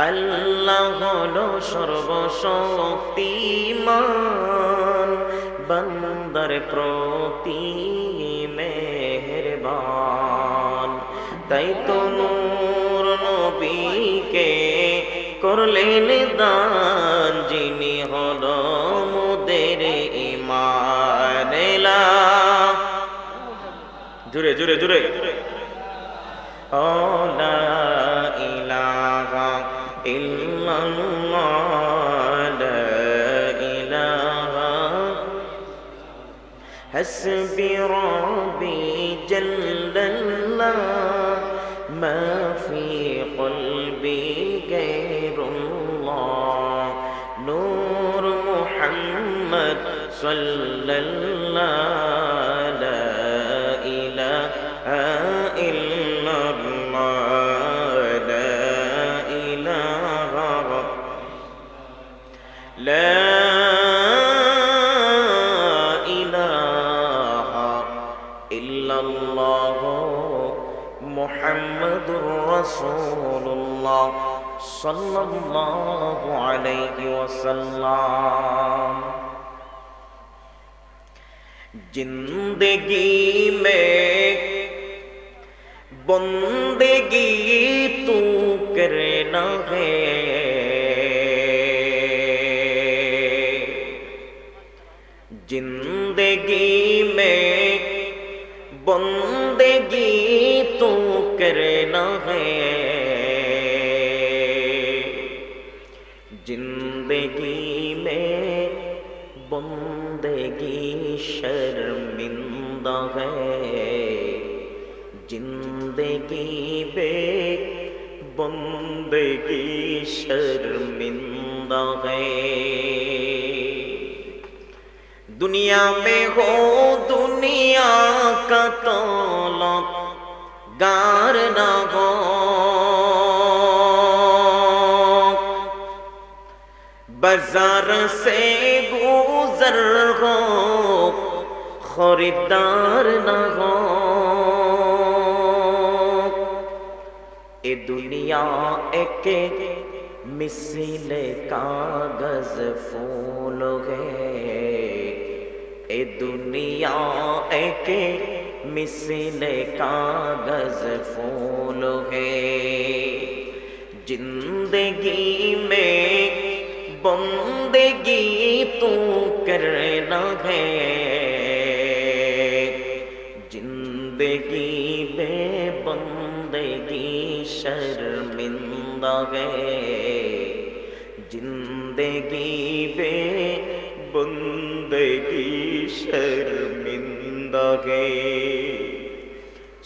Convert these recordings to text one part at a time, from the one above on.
আল্লাহ হলো সর্বশক্তিমান, বান্দার প্রতি মেহেরবান। তাই তো নূর নবীকে করলেন দান, যিনি হলো মোদের ঈমান। জুড়ে জুড়ে জুড়ে লা ইলাহা ইল্লাল্লাহ, লা ইলাহা হাসবি রাব্বি জাল্লাল্লাহ, মা ফি কলবি গায়রুল্লাহ, নূর মুহাম্মদ সাল্লাল্লাহ, লা ইলাহা ইল্লাল্লাহ, লা ইলাহা লা ইলাহা ইল্লাল্লাহ মুহাম্মাদুর রাসূলুল্লাহ সাল্লাল্লাহু আলাইহি ওয়াসাল্লাম। जिंदगी में बंदगी तू करना है, जिंदगी में बंदगी तू करना है, जिंदगी में बंदगी शर्मिंदा है, जिंदगी में बंदगी शर्मिंदा है। दुनिया में हो दुनिया का तौलगार ना हो, बाजार से गुजर हो खरीदार ना हो। ए दुनिया एक मिसले कागज फूल है, ए दुनिया एक मिसले कागज फूल है, जिंदगी में बंदगी तू करना है, जिंदगी में बंदगी शर्मिंदा है, जिंदगी में बंदगी शर्मिंदा है।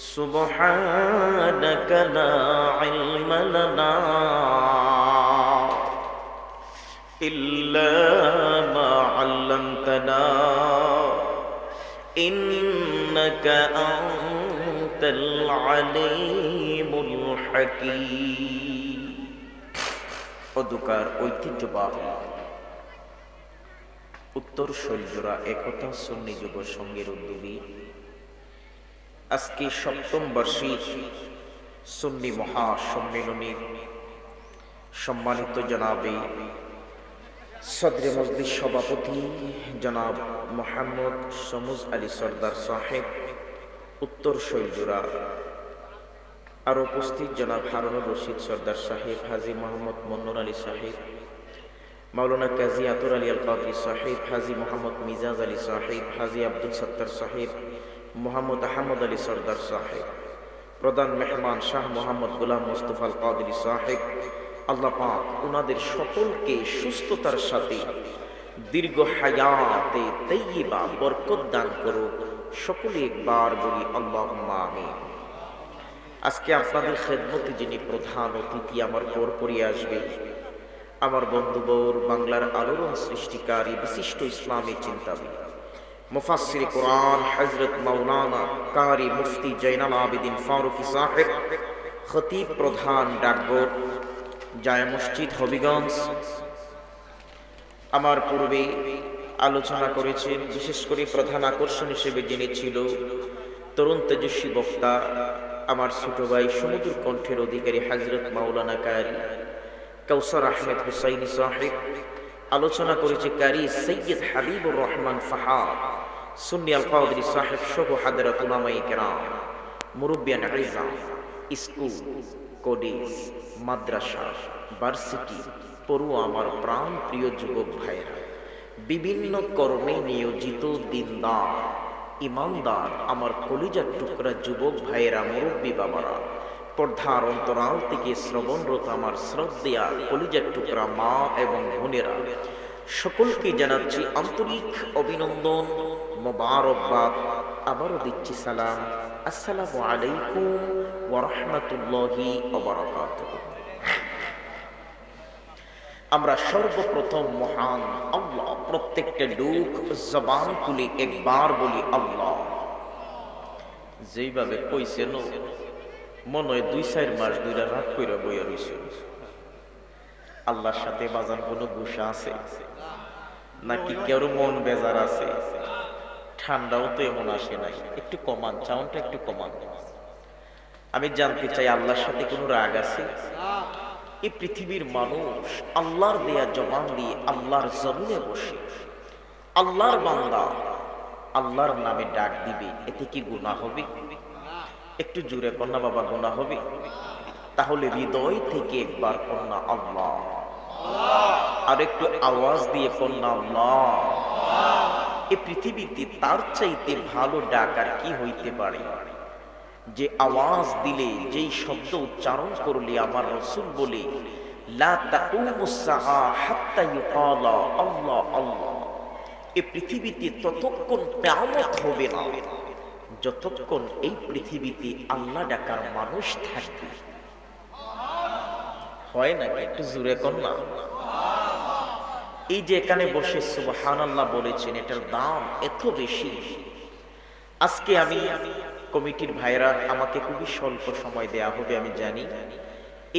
सुब्हानक ला इल्म लना इल्ला मा अल्लमतना, इन्नका अंतल अलीमुल हकीम। অদুকার ঐতিহ্যবাহী উত্তর শৈলজোড়া একতা সুন্নি যুব সংঘের উদ্যোগী আজকে সপ্তম বার্ষিক সুন্নি মহাসম্মেলনের সম্মানিত জনাবে সদরে মজলিস সভাপতি জনাব মোহাম্মদ সমুজ আলী সরদার সাহেব উত্তর শৈলজোড়া, আর উপস্থিত জনাব হারুনুর রশিদ সরদার সাহেব, হাজী মোহাম্মদ মন্নুর আলী সাহেব, মাওলানা কাজী আতর আলী আল কাদরি সাহেব, হাজী মোহাম্মদ মিজাজ আলী সাহেব, হাজী আব্দুল সত্তার সাহেব, মোহাম্মদ আহমদ আলী সরদার সাহেব, প্রধান মেহমান শাহ মোহাম্মদ গোলাম মুস্তফা আল কাদরি সাহেব। আল্লাহ পাক ওনাদের সকলকে সুস্থতার সাথে দীর্ঘ হায়াতে তাইয়্যিবা বরকত দান করুক। সকলে একবার বলি আল্লাহুম্মা আমিন। আজকে আপনাদের খেদমতে যিনি প্রধান অতিথি আমার পরপরই আসবে, আমার বন্ধুবর বাংলার আলোড়ন সৃষ্টিকারী বিশিষ্ট ইসলামী চিন্তাবিদ মুফাসসির কোরআন হযরত মাওলানা কারি মুফতি জয়নাল আবেদিন ফারুকী সাহেব, খতিব প্রধান ডাকঘর জায়ে মসজিদ হবিগঞ্জ, আমার পূর্বে আলোচনা করেছেন। বিশেষ করে প্রধান আকর্ষণ হিসেবে যিনি ছিল তরুণ তেজস্বী বক্তা আমার ছোট ভাই সমুদ্র কণ্ঠের অধিকারী হযরত মাওলানা কারি কাউসার আহমেদ হুসাইনি সাহেব আলোচনা করেছে কারি সৈয়দ হাবিবুর রহমান ফাহাদ সুন্নি আল কাদরি সাহেব সহ হাদরাত উলামায়ে কেরাম মুরব্বিয়ান ইজাম স্কুল কলেজ মাদ্রাসা ভার্সিটি পড়ুয়া আমার প্রাণ প্রিয় যুবক ভাইরা, বিভিন্ন কর্মে নিয়োজিত দিনদার ইমানদার আমার কলিজার টুকরা যুবক ভাইয়েরা, মুরব্বী বাবারা, পর্দার অন্তরাল থেকে শ্রবণরত আমার শ্রদ্ধেয়া কলিজার টুকরা মা এবং বোনেরা, সকলকে জানাচ্ছি আন্তরিক অভিনন্দন, মোবারকবাদ। আবারও দিচ্ছি সালাম, আসসালামু আলাইকুম ওয়া রাহমাতুল্লাহি ওয়া বারাকাতুহু। আমরা সর্বপ্রথম মহান আল্লাহ, প্রত্যেকটা লোক জবান খুলে একবার বলি আল্লাহ। যেইভাবে কইছেন মনে হয় 2-4 মাস দুইটা রাত কইরা বইয়া রইছে। আল্লাহর সাথে বাজান কোনো গুসা আছে নাকি কেউ মন বেজার আছে? ঠান্ডাও তো এমন আসে নাই, একটু কমান, সাউন্ডটা একটু কমান। আমি জানতে চাই আল্লাহর সাথে কোনো রাগ আছে? এই পৃথিবীর মানুষ আল্লাহর দেয়া জবান দিয়ে আল্লাহর জমিনে বসে আল্লাহর বান্দা আল্লাহর নামে ডাক দিবে, এতে কি গুনাহ হবে? একটু জোরে কন্যা বাবা, গুনাহ হবে? তাহলে হৃদয় থেকে একবার কন্যা আল্লাহ, আর একটু আওয়াজ দিয়ে কন্যা আল্লাহ। এই পৃথিবীতে তার চাইতে ভালো ডাক আর কি হইতে পারে? যে আওয়াজ দিলে, যেই শব্দ উচ্চারণ করলে আমার রাসূল বলে লা তাকুমুস সাআ হাত্তা ইউকালা আল্লাহ আল্লাহ, এই পৃথিবীতে ততক্ষণ কিয়ামত হবে না যতক্ষণ এই পৃথিবীতে আল্লাহ ডাকার মানুষ থাকবে। হয় না? একটু জোরে কর না। এই যে এখানে বসে সুবহানাল্লাহ বলেছেন, এটার দাম এত বেশি। আজকে আমি কমিটির ভাইরা, আমাকে খুবই স্বল্প সময় দেয়া হবে আমি জানি।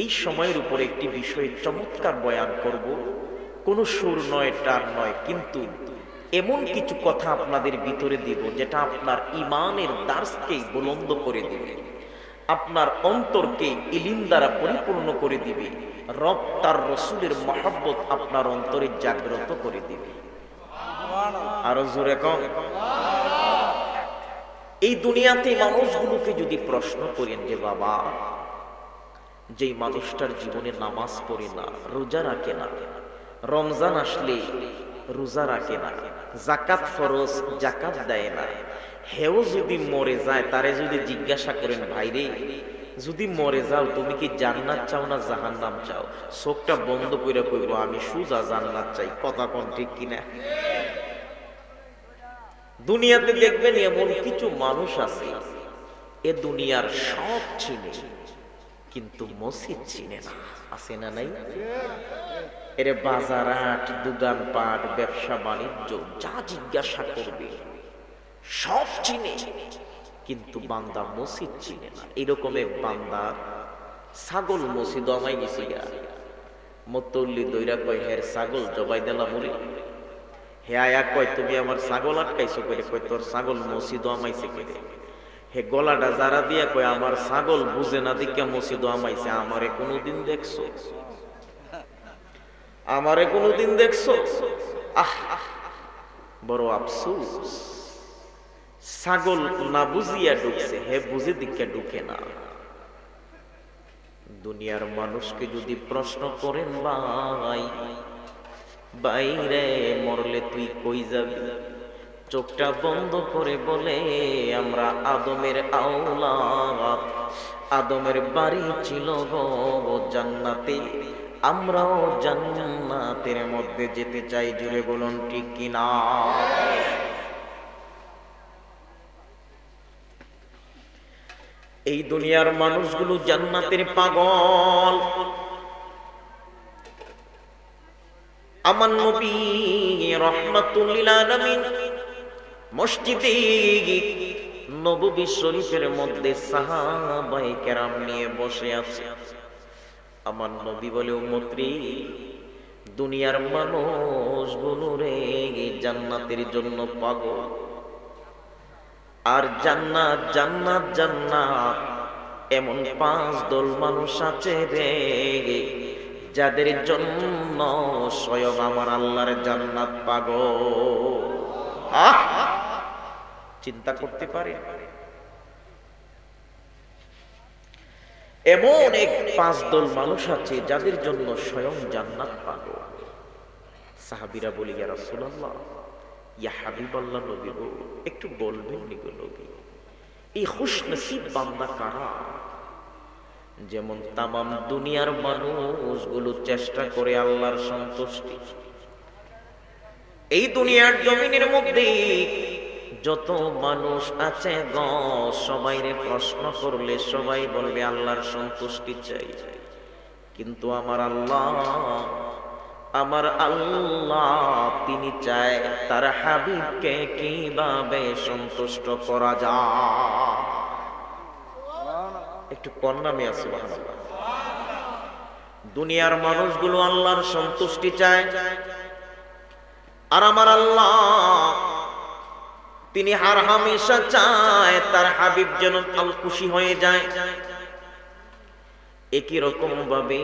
এই সময়ের উপরে একটি বিষয়ে চমৎকার বয়ান করব। কোনো সুর নয়, টান নয়, কিন্তু এমন কিছু কথা আপনাদের ভিতরে দিব যেটা আপনার ঈমানের দার্সকে বুলন্দ করে দিবে, আপনার অন্তরকে ইলম দ্বারা পরিপূর্ণ করে দিবে, রব তার রাসূলের মহব্বত আপনার অন্তরে জাগ্রত করে দিবে। আরো জোরে কম। এই দুনিয়াতে মানুষগুলোকে যদি প্রশ্ন করেন যে বাবা, যেই মানুষটার জীবনে নামাজ পড়ে না, রোজা রাখে না, রমজান আসলে রোজা রাখে না, যাকাত ফরজ যাকাত দেয় না, হেও যদি মরে যায়, তারে যদি জিজ্ঞাসা করেন ভাইরে যদি মরে যাও তুমি কি জান্নাত চাও না জাহান্নাম চাও, চোখটা বন্ধ করে কইব আমি সোজা জান্নাত চাই। কথা কোন ঠিক কিনা? দুনিয়াতে দেখবেন এমন কিছু মানুষ আছে, এ দুনিয়ার সব চিনে কিন্তু মসজিদ চিনে না। আছে না নাই? এরে বাজার হাট, দোকানপাট, ব্যবসা বাণিজ্য যা জিজ্ঞাসা করবে সব চিনে, কিন্তু বান্দা মসজিদ চিনে না। এরকম এক বান্দা ছাগল মসজিদ আমায় গেছি গা, মতল্লি দইরা কয় হের ছাগল জবাই দিলা মরে। হে আয়া কয় তুমি আমার ছাগল আটকাইছো করে? কয় তোর ছাগল মসজিদ আমাইছে করে। হে গলাটা যারা দিয়া কয় আমার ছাগল বুঝে না দিকে মসজিদ আমাইছে। আমারে কোনোদিন দেখছো? আমারে কোনোদিন দেখছো? আহ, বড় আফসোস। ছাগল না বুঝিয়া ঢুকছে, হে বুঝে দিকে ঢুকে না। দুনিয়ার মানুষকে যদি প্রশ্ন করেন ভাই, বাইরে মরলে তুই কই যাবি, চোখটা বন্ধ করে বলে আমরা আদমের আওলাদ, আদমের বাড়ি ছিল গো জান্নাতে, আমরাও জান্নাতের মধ্যে যেতে চাই। জুড়ে বলুন ঠিক কিনা? এই দুনিয়ার মানুষগুলো জান্নাতের পাগল। আমার নবী রাহমাতুল লিল আলামিন মসজিদে নববী শরীফের মধ্যে সাহাবায়ে কেরাম নিয়ে বসে আছে। আমার নবী বলে, উম্মত রে, দুনিয়ার মানুষগুলো রে জান্নাতের জন্য পাগল। আর জান্নাত জান্নাত জান্নাত এমন 5 দল মানুষ আছে রে, যাদের জন্য স্বয়ং আমার আল্লাহর জান্নাত পাগল। চিন্তা করতে পারে এমন এক 5 দল মানুষ আছে যাদের জন্য স্বয়ং জান্নাত পাগল। সাহাবীরা বলি, ইয়া রাসূলুল্লাহ, ইয়া হাবিবাল্লাহ, নবী গো, একটু বলবেন নি গো নবী, এই খুশনসিব বান্দা কারা? যেমন তামাম দুনিয়ার মানুষগুলো চেষ্টা করে আল্লাহর সন্তুষ্টি। এই দুনিয়ার জমিনের মধ্যে যত মানুষ আছে গো, সবাইরে প্রশ্ন করলে সবাই বলবে আল্লাহর সন্তুষ্টি চাই। কিন্তু আমার আল্লাহ তিনি চায় তার হাবিবকে কিভাবে সন্তুষ্ট করা যায়। একটু কন্যামে আছে। দুনিয়ার মানুষগুলো আল্লাহর সন্তুষ্টি চায়, আর আমার আল্লাহ তিনি হার হামেশা চায় তার হাবিব যেন খুশি হয়ে যায়। একই রকম ভাবে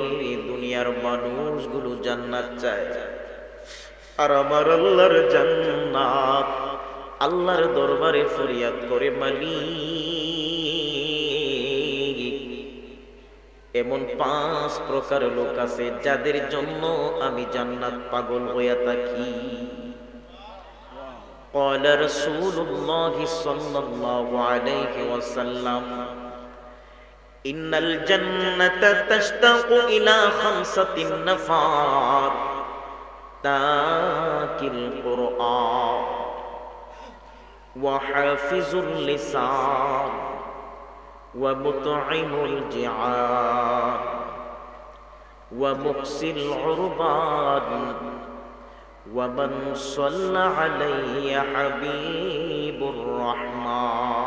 দুনিয়ার মানুষগুলো জান্নাত চায়, আর আমার আল্লাহর জান্নাত আল্লাহর দরবারে ফরিয়াদ করে, মালিক এমন 5 প্রকার লোক আছে যাদের জন্য আমি জান্নাত পাগল হইয়া থাকি। قال رسول الله صلى الله عليه وسلم إن الجنة تشتاق إلى 5 نفر تاكل القرآن وحافظ اللسان ومطعم الجيعان ومقسي العربان ومن صلى علي حبيب الرحمن।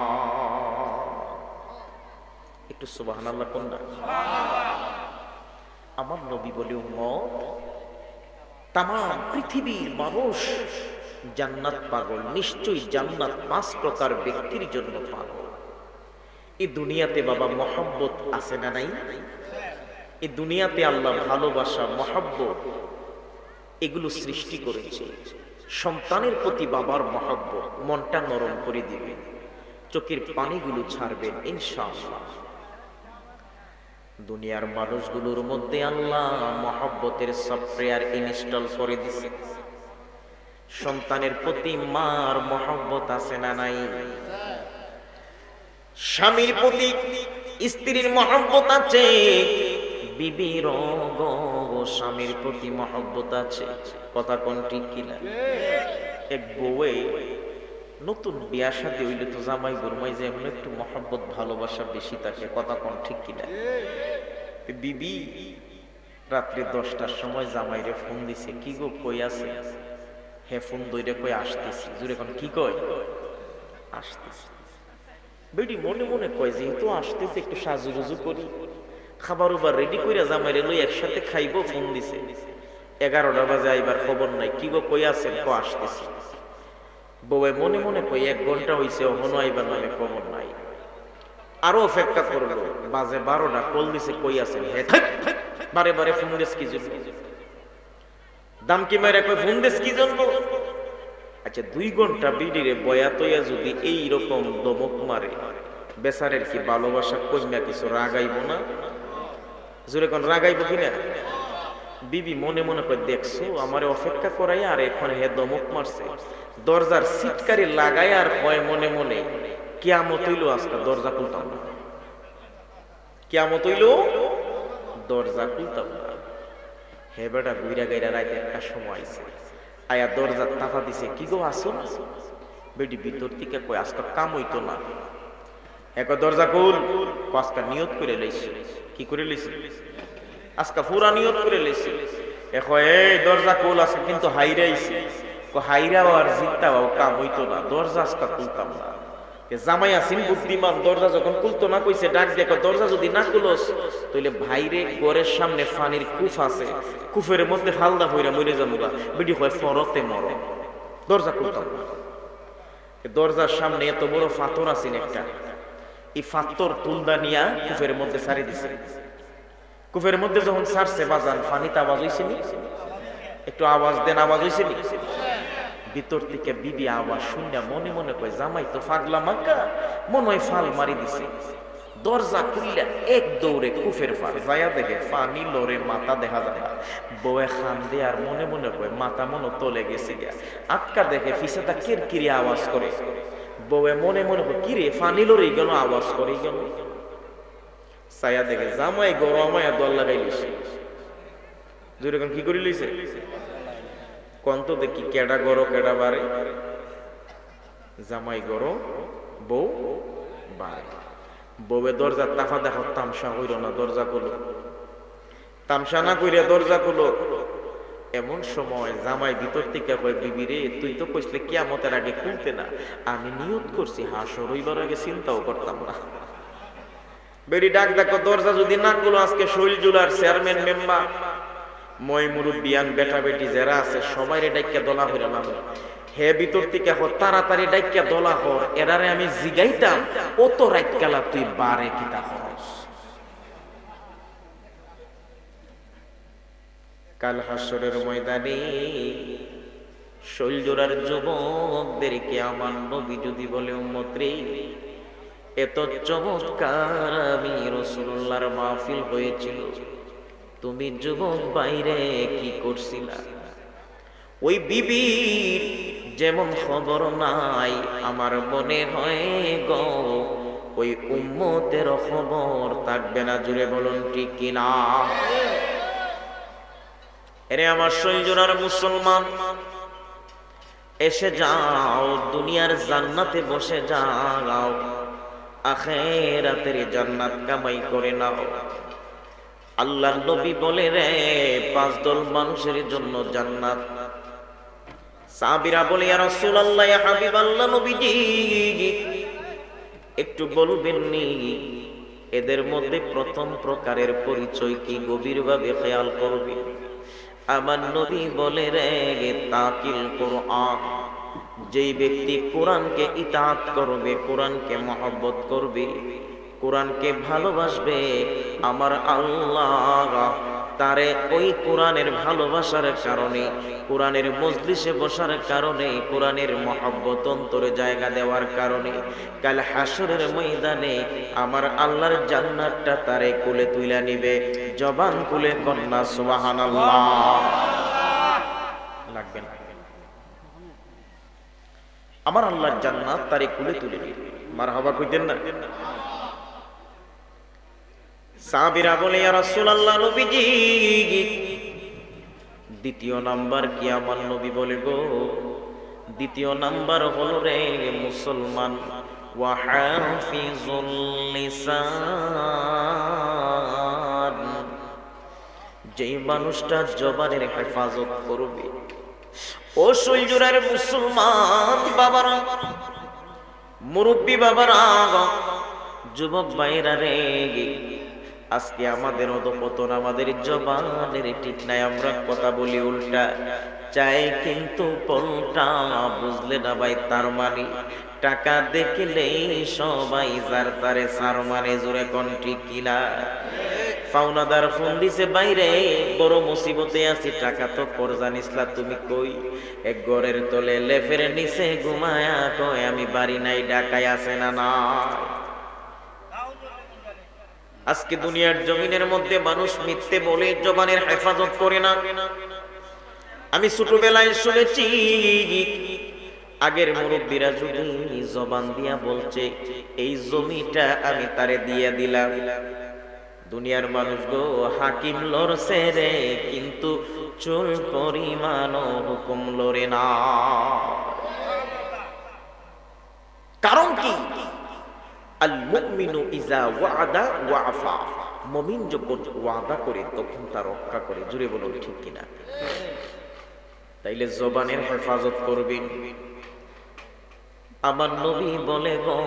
একটু সুবহানাল্লাহ কোন না? আমার নবী বলে, উম্মত তাম পৃথিবীর মানুষ জান্নাত পাগল। নিশ্চয়ই জান্নাত 5 প্রকার ব্যক্তির জন্য পাগল। এই দুনিয়াতে বাবা মহব্বত আছে না নাই? এই দুনিয়াতে আল্লাহ ভালোবাসা, মহব্বত এগুলো সৃষ্টি করেছে। সন্তানের প্রতি বাবার মহব্বত মনটা নরম করে দিবে, চোখের পানিগুলো ছাড়বেন ইনশাআল্লাহ। দুনিয়ার মানুষগুলোর মধ্যে আল্লাহ মহব্বতের সফটওয়্যার ইনস্টল করে দিয়েছে। সন্তানের প্রতি মার মহব্বত আছে না নাই? স্বামীর প্রতি স্ত্রীর মহব্বত আছে, বিবির স্বামীর প্রতি মহব্বত আছে। কথা কোন ঠিক কিনা? এক বউয়ে নতুন বিয়া শাদী হইলে তো জামাই গুরমাই যে এমন একটু মহব্বত ভালোবাসা বেশি থাকে। কথা কোন ঠিক কিনা? বিবি রাত্রি 10টার সময় জামাইরে ফোন দিছে, কি গো কই আছে? হে ফোন দইরে কই আসতেছি। জোরে কোন কি কয়? আসতেছি। বেডি মনে মনে কয় যেহেতু আসতেছে একটু সাজুগুজু করি, খাবার উবার রেডি কইরা জামাইরে লই একসাথে খাইবো। ফোন দিছে 11টা বাজে, আইবার খবর নাই। কি গো কই আছেন? কো আসতেছি। বউয়ে মনে মনে কই 1 ঘন্টা হইছে এখনো আইবার নামে খবর নাই। আরো অপেক্ষা করলো, বাজে 12টা। কল দিছে, কই আছেন? হে বারে বারে ফোন দিস কি জন্য? দাম কি মাইরা কই ফোন দিস কি জন্য? আচ্ছা 2 ঘন্টা বিডিরে বয়া তৈয়া যদি এই রকম দমক মারে, বেচারের কি ভালোবাসা কইনা কিছু রাগাইব না? জোরে কোন রাগাইব কিনা? বিবি মনে মনে কই দেখছো আমারে অপেক্ষা করাই আর এখন হে দমক মারছে। দরজার সিটকারি লাগাই আর কয় মনে মনে, কিয়ামত হইলো আজকে, দরজা খুলতাম না। কিয়ামত হইলো, দরজা খুলতাম না। হে বেটা গুইরা গাইরা রাইতে 1টার সময় আইছে, আয়া দরজা তাফা দিছে, কি গো আসো না? বেটি ভিতর থেকে কয় আজকে কাম হইতো না। এক দরজা খুল। আজকে নিয়ত করে লইছে। কি করে লইছে? আজকে পুরা নিয়ত করে লইছে। এখন এই দরজা খুল, আজকে কিন্তু হাইরা আইছে। হাইরাও আর জিততাও কাম হইতো না, দরজা আজকে খুলতাম না। জামাই আসিন বুদ্ধিমান, দরজা যখন খুলতো না কইছে ডাক দেখো, দরজা যদি না খুলস তাইলে ভাইরে ঘরের সামনে পানির কূপ আছে, কূপের মধ্যে ফালদা ভইরা মরে যামুগা। বেটি কয় ফরতে মর, দরজা খুলতাম না। দরজার সামনে এত বড় পাথর আছেন একটা, এই পাথর তুলদা নিয়া কূপের মধ্যে ছাড়ি দিছে। কুফের মধ্যে যখন ছাড়ছে বাজান পানিতে আওয়াজ হইছে নি? একটু আওয়াজ দেন, আওয়াজ হইছে নি? ভিতর থেকে বিবি আওয়াজ শুনে মনে মনে কয় জামাই তো পাগলা মাক্কা, মনে হয় ফাল মারি দিছে। দরজা খুললে এক দৌড়ে কুফের পার যায়া দেখে পানি লড়ে, মাথা দেখা যায় না। বউয়ে খান দে আর মনে মনে কয় মাথা মনে তলে গেছে গিয়া। আটকা দেখে ফিসেটা কিরকিরি আওয়াজ করে। বউয়ে মনে মনে কয় কিরে পানি লড়ে গেল, আওয়াজ করে গেল। ছায়া দেখে জামাই গরমায়া দল লাগাই লইছে। যেরকম কি করি লইছে কন্ত দেখি কেডা গরো কেডা বারে। জামাই গরো, বউ বারে। বউয়ে দরজা তাফা দেখো, তামসা হইল না, দরজা খুলো। তামসা না কইরা দরজা খুলো। এমন সময় জামাই ভিতর থেকে কয় বিবি রে, তুই তো কইসলে কিয়ামতের আগে খুলতে না। আমি নিয়ত করছি হাসর হইবার আগে চিন্তাও করতাম না। বেরি ডাক দেখো, দরজা যদি না খুলো আজকে শৈল জুলার চেয়ারম্যান মেম্বার মই মুরব্বিয়ান বেটা বেটি যারা আছে সবাই রে ডাইক্কা দলা হইলাম। হে ভিতর থেকে তাড়াতাড়ি ডাইক্কা দলা হর, এরারে আমি জিগাইতাম অত রাইতকালা তুই বারে কিতা খরচ। কাল হাসরের ময়দানে শৈলজোড়ার যুবকদেরকে আমার নবী যদি বলে উম্মত রে, এত চমৎকার আমি রাসূলুল্লাহর মাহফিল হয়েছিল, তুমি যুবক বাইরে কি করছিলা? ওই বিবির যেমন খবর নাই, আমার মনে হয় গো ওই উম্মতের খবর থাকবে না। জুড়ে বলুন ঠিক কিনা? এরে আমার শৈলজোড়ার মুসলমান, এসে যাও দুনিয়ার জান্নাতে বসে যাও, আখিরাতের জান্নাত কামাই করে নাও। আল্লাহ নবী বলে রে, 5 দল মানুষের জন্য জান্নাত। সাহাবীরা বলে ইয়া রাসূলুল্লাহ, ইয়া হাবিবাল্লাহ, নবীজি একটু বলবেন নি এদের মধ্যে প্রথম প্রকারের পরিচয় কি? গভীরভাবে খেয়াল করবে। আমার নবী বলে রে, তাকিল কোরআন, যেই ব্যক্তি কোরআনকে ইতাআত করবে, কোরআনকে মহব্বত করবে, কোরআনকে ভালোবাসবে, আমার আল্লাহ তারে ওই কোরআনের ভালোবাসার কারণে, কোরআনের মজলিসে বসার কারণে, কোরআনের মহব্বত অন্তরে জায়গা দেওয়ার কারণে কাল হাসরের ময়দানে আমার আল্লাহর জান্নাতটা তারে কোলে তুইলা নিবে। জবান খুলে কন্যা সুবহানাল্লাহ লাগবে না? আমার আল্লাহর জান্নাত তারে কোলে তুলে নিবে। মারহাবা কইতেন না? সাহাবীরা বলে ইয়া রাসূলুল্লাহ, নবীজি দ্বিতীয় নাম্বার কি? আমার নবী বলে গো, দ্বিতীয় নাম্বার হলো রে মুসলমান, ওয়া হাফিজুল লিসান, যেই মানুষটা জবানের হেফাজত করবে। ও শৈলজোড়ার মুসলমান বাবারা, মুরব্বী বাবারা, যুবক ভাইরা রে, আজকে আমাদের অধপতন আমাদের জবানের ঠিক নাই। আমরা কথা বলি উল্টা, চাই কিন্তু পল্টা। বুঝলে না ভাই? তার মানে টাকা দেখলেই সবাই যার তারে সার মানে। জোরে কোন ঠিক কিনা? পাওনাদার ফোন দিছে, বাইরে বড় মুসিবতে আছি, টাকা তো কর্জা নিসলা, তুমি কই? এক ঘরের তলে লেফের নিচে ঘুমায়া কয় আমি বাড়ি নাই, ঢাকায় আছে না? না, আজকে দুনিয়ার জমিনের মধ্যে মানুষ মিথ্যে বলে জবানের হেফাজত করে না। আমি ছোটবেলায় শুনেছি আগের মুরব্বীরা যদি জবান দিয়া বলছে এই জমিটা আমি তারে দিয়ে দিলাম, দুনিয়ার মানুষ গো হাকিম লড়ছে রে, কিন্তু চুল পরিমাণ হুকুম লড়ে না। কারণ কি? আল মুমিনু ইজা ওয়াদা ওয়াফা, মুমিন যখন ওয়াদা করে তখন তা রক্ষা করে। জুড়ে বলুন ঠিক কিনা? তাইলে জবানের হেফাজত করবেন। আমার নবী বলে গো,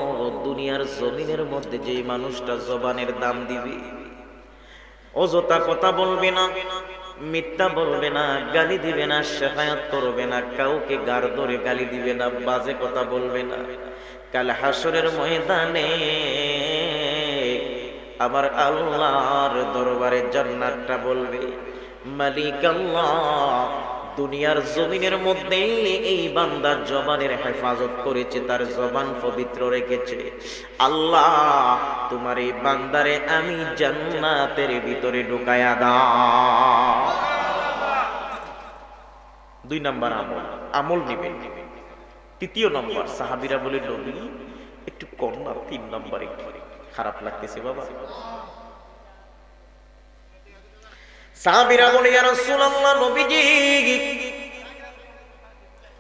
দুনিয়ার জমিনের মধ্যে যে মানুষটা জবানের দাম দিবে, অযথা কথা বলবে না, মিথ্যা বলবে না, গালি দিবে না, শেফায়াত করবে না, কাউকে গার ধরে গালি দিবে না, বাজে কথা বলবে না, কাল হাসরের ময়দানে আমার আল্লাহর দরবারে জান্নাতটা বলবে, মালিক আল্লাহ, দুনিয়ার জমিনের মধ্যে এই বান্দার জবানের হেফাজত করেছে, তার জবান পবিত্র রেখেছে। আল্লাহ, তোমার এই বান্দারে আমি জান্নাতের ভিতরে ঢুকায়া দাও। 2 নাম্বার আমল নিবেন। 3 নম্বর, সাহাবীরা বলে, নবী একটু কম না, 3 নম্বরে খারাপ লাগতেছে বাবা। সাহাবীরা বলে, ইয়া রাসূলুল্লাহ, নবীজি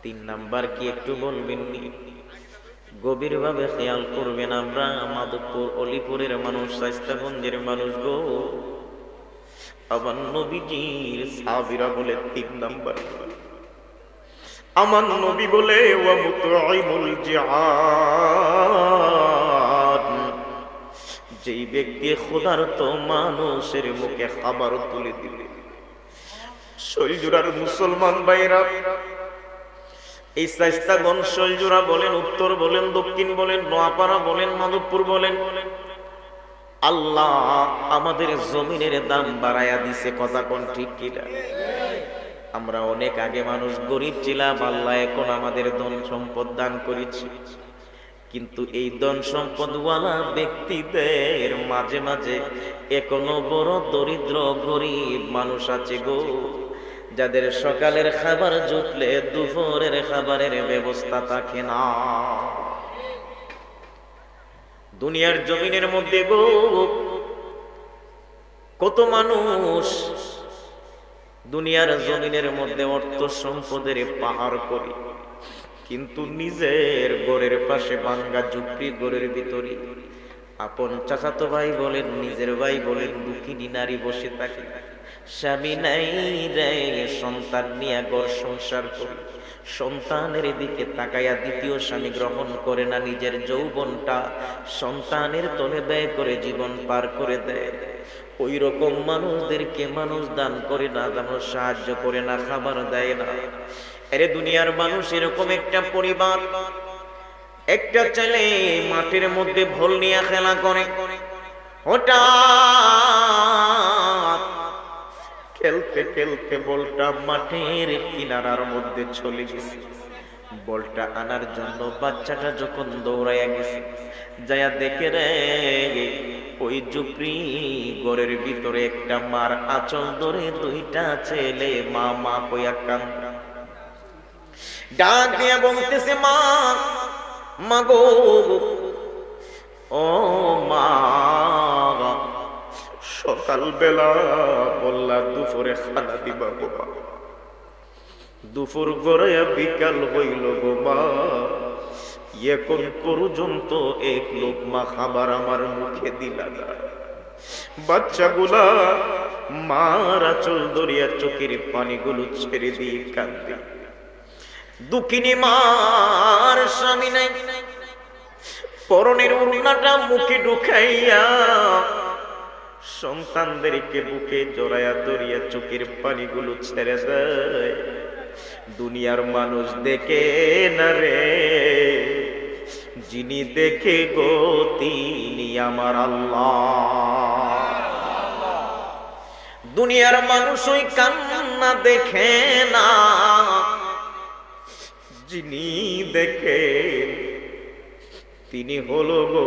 3 নাম্বার কি একটু বলবেন নি? গভীর ভাবে খেয়াল করবেন, আমরা মাধবপুর অলিপুরের মানুষ, শায়েস্তাগঞ্জের মানুষ গো। আমার নবীজির সাহাবীরা বলে 3 নাম্বার। আমার নবী বলে, ওয়া মুতঈমুল জিআন, যেই ব্যক্তি ক্ষুধার্ত মানুষের মুখে খাবার তুলে দিবে। শৈলজুরার মুসলমান ভাইরা, এই শায়েস্তাগঞ্জ, শৈলজুরা বলেন, উত্তর বলেন, দক্ষিণ বলেন, নোয়াপাড়া বলেন, মাধবপুর বলেন, আল্লাহ আমাদের জমিনের দাম বাড়ায়া দিছে। কথা কোন ঠিক কিনা? আমরা অনেক আগে মানুষ গরিব ছিলাম, আল্লাহ এখন আমাদের ধন সম্পদ দান করেছে। কিন্তু এই ধন সম্পদওয়ালা ব্যক্তিদের মাঝে মাঝে এখনো বড় দরিদ্র গরিব মানুষ আছে গো, যাদের সকালের খাবার জুটলে দুপুরের খাবারের ব্যবস্থা থাকে না। দুনিয়ার জমিনের মধ্যে গো কত মানুষ দুনিয়ার জমিনের মধ্যে অর্থ সম্পদের পাহাড় করে, কিন্তু নিজের ঘরের পাশে ভাঙ্গা ঝুপড়ি ঘরের ভিতরে আপন চাচাতো ভাই বলেন, নিজের ভাই বলেন, দুঃখিনী নারী বসে থাকে, স্বামী নাই রে, সন্তান নিয়ে ঘর সংসার করে, সন্তানের দিকে তাকায়া দ্বিতীয় স্বামী গ্রহণ করে না, নিজের যৌবনটা সন্তানের তলে ব্যয় করে জীবন পার করে দেয়। ওই রকম মানুষদেরকে মানুষ দান করে না, মানুষ সাহায্য করে না, খাবার দেয় না। আরে দুনিয়ার মানুষ এরকম একটা পরিবার, একটা ছেলে মাঠের মধ্যে ভোল নিয়ে খেলা করে, হঠাৎ খেলতে খেলতে বলটা মাঠের কিনারার মধ্যে চলে গেছে। বলটা আনার জন্য বাচ্চাটা যখন দৌড়াইয়া গেছে, যায়া দেখে রে ওই ঝুপড়ি ঘরের ভিতরে একটা মার আঁচল ধরে 2টা ছেলে মা মা কইয়া কান্দে, ডাক দিয়া বলতেছে, মা মা গো, ও মা, সকাল বেলা বললা দুপুরে খানা দিবা গো মা, দুপুর গড়াইয়া বিকাল হইল গো মা, এখন পর্যন্ত এক লোকমা খাবার আমার মুখে দিলা না। বাচ্চাগুলা মার আঁচল ধরিয়া চোখের পানিগুলো ছেড়ে দিয়ে কাঁদে। দুঃখিনী মার স্বামী নাই, পরনের ওড়নাটা মুখে ঢুকাইয়া সন্তানদেরকে বুকে জড়াইয়া ধরিয়া চোখের পানিগুলো ছেড়ে দেয়। দুনিয়ার মানুষ দেখে না রে, যিনি দেখে গো তিনি আমার আল্লাহ। দুনিয়ার মানুষ ওই কান্না দেখে না, যিনি দেখে তিনি হলো গো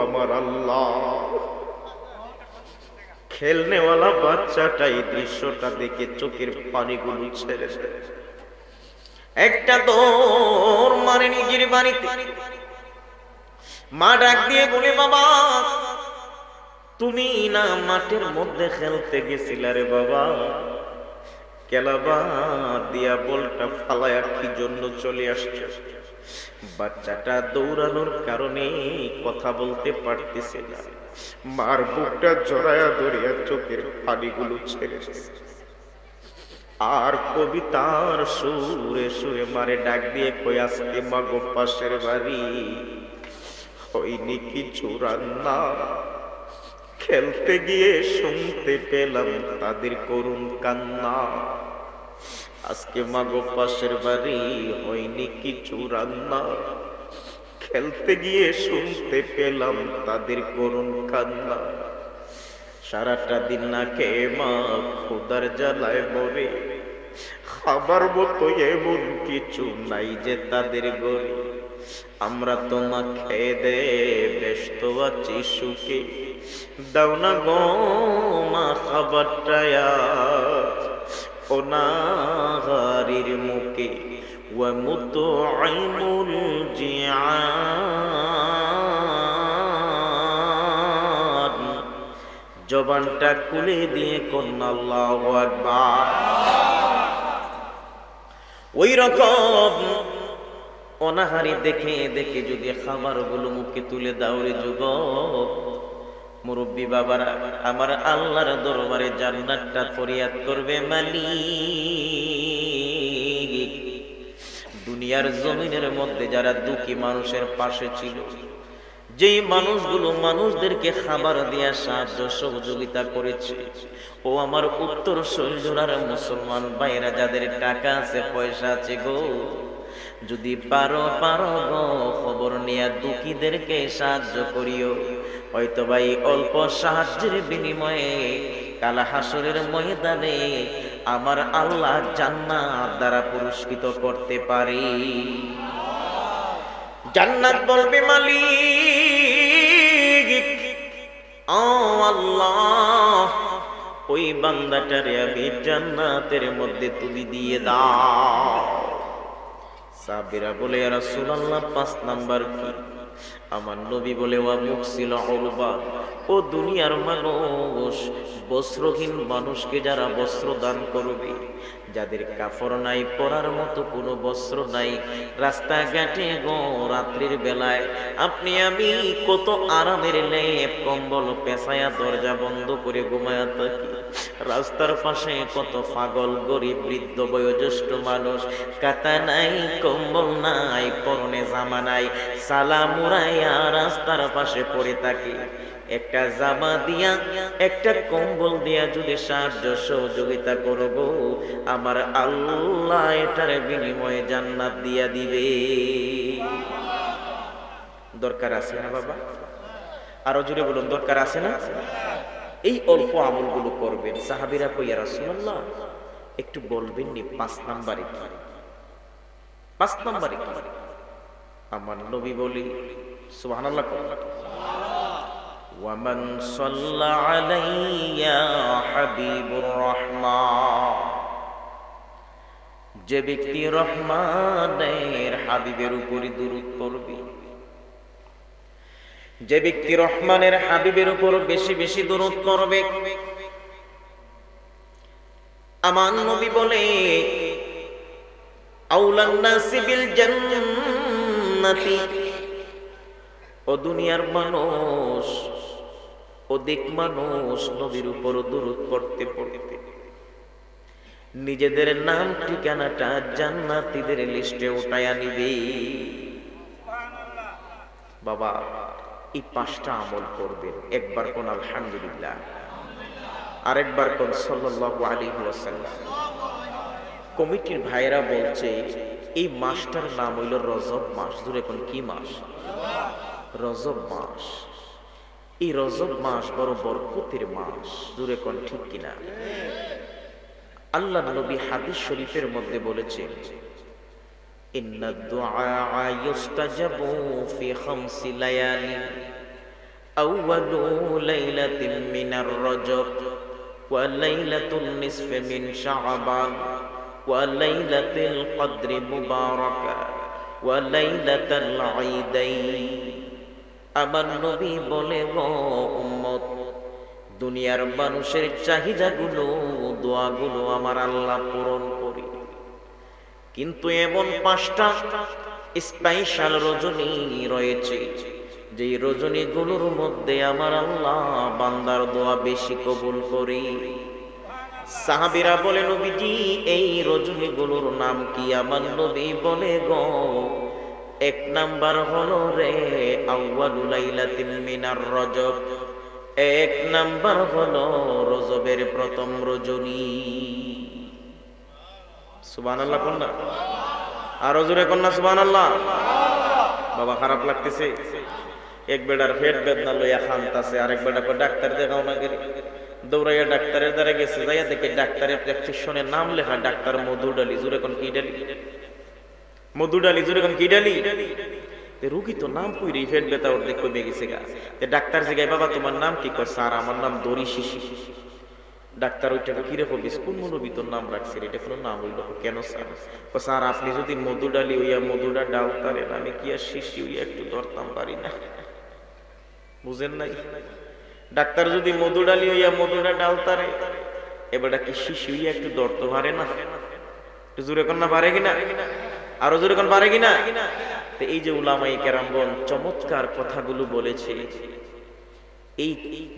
আমার আল্লাহ। খেলনেওয়ালা বাচ্চাটা এই দৃশ্যটা দেখে চোখের পানিগুলো ছেড়ে দেয়, একটা দৌড় মারে নিজের বাড়িতে। মা ডাক দিয়ে বলে, বাবা তুমি না মাঠের মধ্যে খেলতে গেছিলা রে বাবা, কেলাবা দিয়া বলটা ফালায়া কি জন্য চলে আসছে? বাচ্চাটা দৌড়ানোর কারণে কথা বলতে পারতেছে না, মার বুকটা জড়ায়া ধরিয়া চোখের পানিগুলো ছেড়ে আর কবিতার সুরে সুরে মারে ডাক দিয়ে কই, আজকে মাগো পাশের বাড়ি হয়নি কিছু রান্না, খেলতে গিয়ে শুনতে পেলাম তাদের করুণ কান্না। আজকে মাগো পাশের বাড়ি হয়নি কিছু রান্না, খেলতে গিয়ে শুনতে পেলাম তাদের করুণ কান্না। সারাটা দিন না খেয়ে মা ক্ষুধার জ্বালায় মরে, খাবার মতো এমন কিছু নাই যে তাদের ঘরে। আমরা তো মা খেয়ে দে ব্যস্ত আছি সুখে, দাও না গো মা খাবারটা অনাহারীর মুখে। ওয়া মুতআইমুল জিআন, জবানটা খুলে দিয়ে কন্যা আল্লাহু আকবার। ওই রকম অনাহারি দেখে দেখে যদি খাবারগুলো মুখে তুলে দাও রে যুবক, মুরব্বী বাবারা, আমার আল্লাহর দরবারে জান্নাতটা ফরিয়াদ করবে মালিক। দুনিয়ার জমিনের মধ্যে যারা দুঃখী মানুষের পাশে ছিল, যেই মানুষগুলো মানুষদেরকে খাবার দিয়া সাহায্য সহযোগিতা করেছে, ও আমার উত্তর শৈলজোড়ার মুসলমান ভাইরা যাদের টাকা আছে পয়সা আছে গো, যদি পারো গো খবর নিয়ে দুঃখীদেরকে সাহায্য করিও। হয়তো ভাই অল্প সাহায্যের বিনিময়ে কাল হাসরের ময়দানে আমার আল্লাহ জান্নাত দ্বারা পুরস্কৃত করতে পারে। জান্নাত বলবে মালিক, ও আল্লাহ ওই বান্দাটারে আমি জান্নাতের মধ্যে তুলি দিয়ে দাও। সাহাবীরা বলে ইয়া রাসূলুল্লাহ 5 নাম্বার কি? আমার নবী বলে ওয়া মুকসিল উরবা, ও দুনিয়ার মানুষ, বস্ত্রহীন মানুষকে যারা বস্ত্র দান করবে, যাদের কাপড় নাই, পরার মতো কোনো বস্ত্র নাই, রাস্তাঘাটে গো রাত্রির বেলায় আপনি আমি কত আরামের লেপ কম্বল পেছায়া দরজা বন্ধ করে ঘুমায়া থাকি, রাস্তার পাশে কত পাগল গরিব বৃদ্ধ বয়োজ্যেষ্ঠ মানুষ, কাঁথা নাই, কম্বল নাই, পরনে জামা নাই, সালাম উড়াইয়া রাস্তার পাশে পড়ে থাকে। একটা জামা দিয়া একটা কম্বল দিয়া যদি সাহায্য সহযোগিতা করব, আমার আল্লাহ এটার বিনিময়ে জান্নাত দিয়া দিবে। দরকার আছে না বাবা? আরো জোরে বলুন, দরকার আছে না? এই অল্প আমলগুলো করবেন। সাহাবীরা কই ইয়া রাসূলুল্লাহ একটু বলবেন নি 5 নাম্বারে কি? 5 নাম্বারে কি? আমার নবী বলি সুবহানাল্লাহ, ওয়ামান সাল্লা আলাইয়া হাবিবুর রহমান, যে ব্যক্তি রহমানের হাবিবের উপরে দুরূদ পড়বে, যে ব্যক্তি রহমানের হাবিবের উপর বেশি বেশি দুরূদ করবে, আমার নবী বলে আউলান নাসি বিল জান্নাতি, ও দুনিয়ার মানুষ, অধিক মানুষ নবীর উপর দুরূদ পড়তে পড়তে নিজেদের নাম ঠিকানাটা জান্নাতীদের লিস্টে উঠায়া নিবে। বাবা এই 5টা আমল করবেন। একবার কোন আলহামদুলিল্লাহ, আরেকবার কোন সাল্লাল্লাহু আলাইহি ওয়াসাল্লাম। কমিটির ভাইরা বলছে এই মাসটার নাম হইল রজব মাস। জোরে কোন কি মাস? রজব মাস। এই রজব মাস বড় বরকতের মাস। জোরে কোন ঠিক কিনা? আল্লাহ নবী হাদিস শরীফের মধ্যে বলেছেন, ইন্নাদ দুআ ইউস্তাজাবু ফি 5 লায়ালি, আউয়ালু লাইলাতিন মিনার রজব, ওয়া লাইলাতুন নিসফি মিন শাবান, ওয়া লাইলাতুল কদরি মুবারাকা, ওয়া লাইলাতুল ঈদাইন। আমার নবী বলে গো উম্মত, দুনিয়ার মানুষের চাহিদাগুলো দোয়াগুলো আমার আল্লাহ পূরণ করি, কিন্তু এমন 5টা স্পেশাল রজনী রয়েছে যে রজনীগুলোর মধ্যে আমার আল্লাহ বান্দার দোয়া বেশি কবুল করি। সাহাবীরা বলে নবীজি এই রজনীগুলোর নাম কি? আমার নবী বলে গো 1 নাম্বার হলো রে আউয়ালু লাইলাতিন মিনার রজব, 1 নাম্বার হলো রজবের প্রথম রজনী। সুবহানাল্লাহ কন্যা, আরো জোরে কন্যা সুবহানাল্লাহ। বাবা খারাপ লাগতেছে? এক বেটার পেট বেদনা লইয়া খামতাছে, আরেক বেটা কয় ডাক্তার দেখাও না গেলে। দৌড়াইয়া ডাক্তারের দ্বারা গেছে, যাইয়া দেখে ডাক্তারের প্রেসক্রিপশনের নাম লেখা ডাক্তার মধুর ডালি। জোরে কোন কি ডালি? মধুর ডালি। জোরে কোন কি ডালি? রুগী তো নাম কইরে পেট ব্যথা ওর দেখে কমে গেছে গা। ডাক্তার জিগায় বাবা তোমার নাম কি? কয় স্যার আমার নাম দড়ি শিশি। ডাক্তার ওইটাকে কিরে কবিস কোন মৌলবী তোর নাম রাখছে? এটা কোনো নাম হইল কেন স্যার? ও স্যার আপনি যদি মধু ডালি হইয়া মধুটা ডাল তারেন, আমি কি আর শিশি হইয়া একটু ধরতাম পারি না? বুঝেন নাই? ডাক্তার যদি মধু ডালি হইয়া মধুটা ডাল তারে, এবারটা কি শিশি হইয়া একটু ধরতে পারে না? একটু জোরে কোন না পারে কিনা? আরো জোরে কোন পারে কিনা? এই যে উলামায়ে কেরামগণ চমৎকার কথাগুলো বলেছে, এই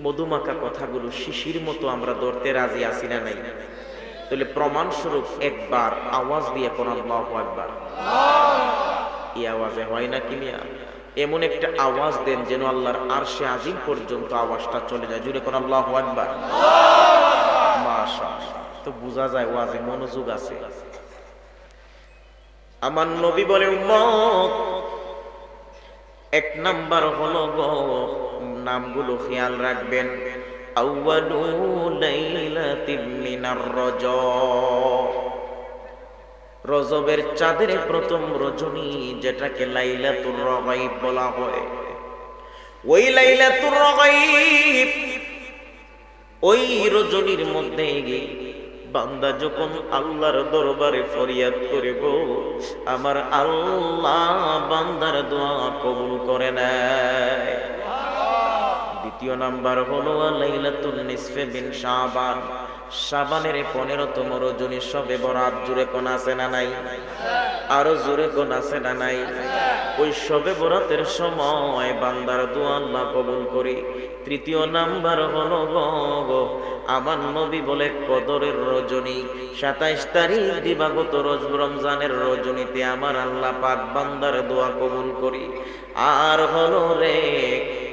মধুমাখা কথাগুলো শিশির মতো আমরা ধরতে রাজি আছি না নাই? তাহলে প্রমাণ স্বরূপ একবার আওয়াজ দিয়ে কোন আল্লাহু আকবার। এই আওয়াজে হয় না কি মিয়া? এমন একটা আওয়াজ দেন যেন আল্লাহর আরশে আজিম পর্যন্ত আওয়াজটা চলে যায়। জুড়ে কোন আল্লাহু আকবার। মাশাআল্লাহ, তো বোঝা যায় ওয়াজে মনোযোগ আছে। আমার নবী বলে উম্মত, এক নাম্বার হলো গো নামগুলো খেয়াল রাখবেন। আউয়ালু লাইলাতিন মিনার রজব, রজবের চাঁদের প্রথম রজনী, যেটাকে লাইলাতুর রগাইব বলা হয়। ওই লাইলাতুর রগাইব, ওই রজনীর মধ্যে বান্দা যখন আল্লাহর দরবারে ফরিয়াদ করে গো, আমার আল্লাহ বান্দার দোয়া কবুল করে নেয়। দ্বিতীয় নাম্বার হলো লাইলাতুন নিসফে মিন শাবান, শাবানের 15তম রজনী শবে বরাত। জোরে কোন আছে না নাই? আরো জোরে কোন আছে না নাই? ওই শবে বরাতের সময় বান্দার দোয়া আল্লাহ কবুল করে। তৃতীয় নাম্বার হলো গো আমার নবী বলে কদরের রজনী, 27 তারিখ দিবাগত রমজানের রজনীতে আমার আল্লাহ পাক বান্দার দোয়া কবুল করি। আর হলো রে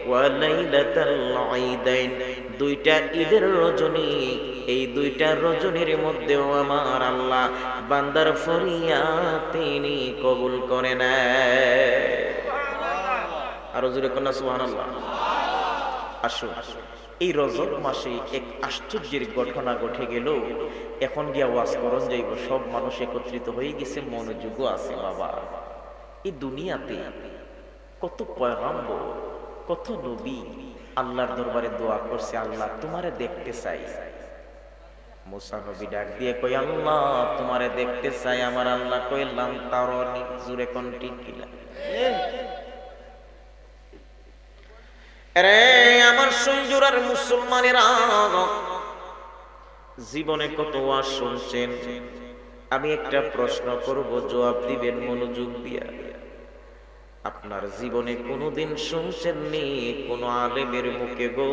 ওয়ালাইলাতুল ঈদাইন, দুইটা ঈদের রজনী। এই দুইটা রজনীর মধ্যেও আমার আল্লাহ বান্দার ফরিয়াদ তিনি কবুল করে নেয়। আরো জোরে কোন সুবহানাল্লাহ। আসুন, এই রজব মাসে এক আশ্চর্যের ঘটনা ঘটে গেল। এখন গিয়া ওয়াজ করন যাইব, সব মানুষ একত্রিত হয়ে গেছে, মনোযোগও আছে। বাবা, এই দুনিয়াতে কত পয়গাম্বর, কত নবী আল্লাহর দরবারে দোয়া করছে, আল্লাহ তোমারে দেখতে চাই। মুসা নবী ডাক দিয়ে কই আল্লাহ তোমারে দেখতে চাই। আমার আল্লাহ কইলাম তারনি। জুরে কোন ঠিক কিনা? আরে আমার সঞ্জুরার মুসলমানেরা, জীবনে কত ওয়াজ শুনছেন। আমি একটা প্রশ্ন করব, জবাব দিবেন মনোযোগ দিয়া। আপনার জীবনে কোনোদিন শুনছেননি কোন আলেমের মুখে গো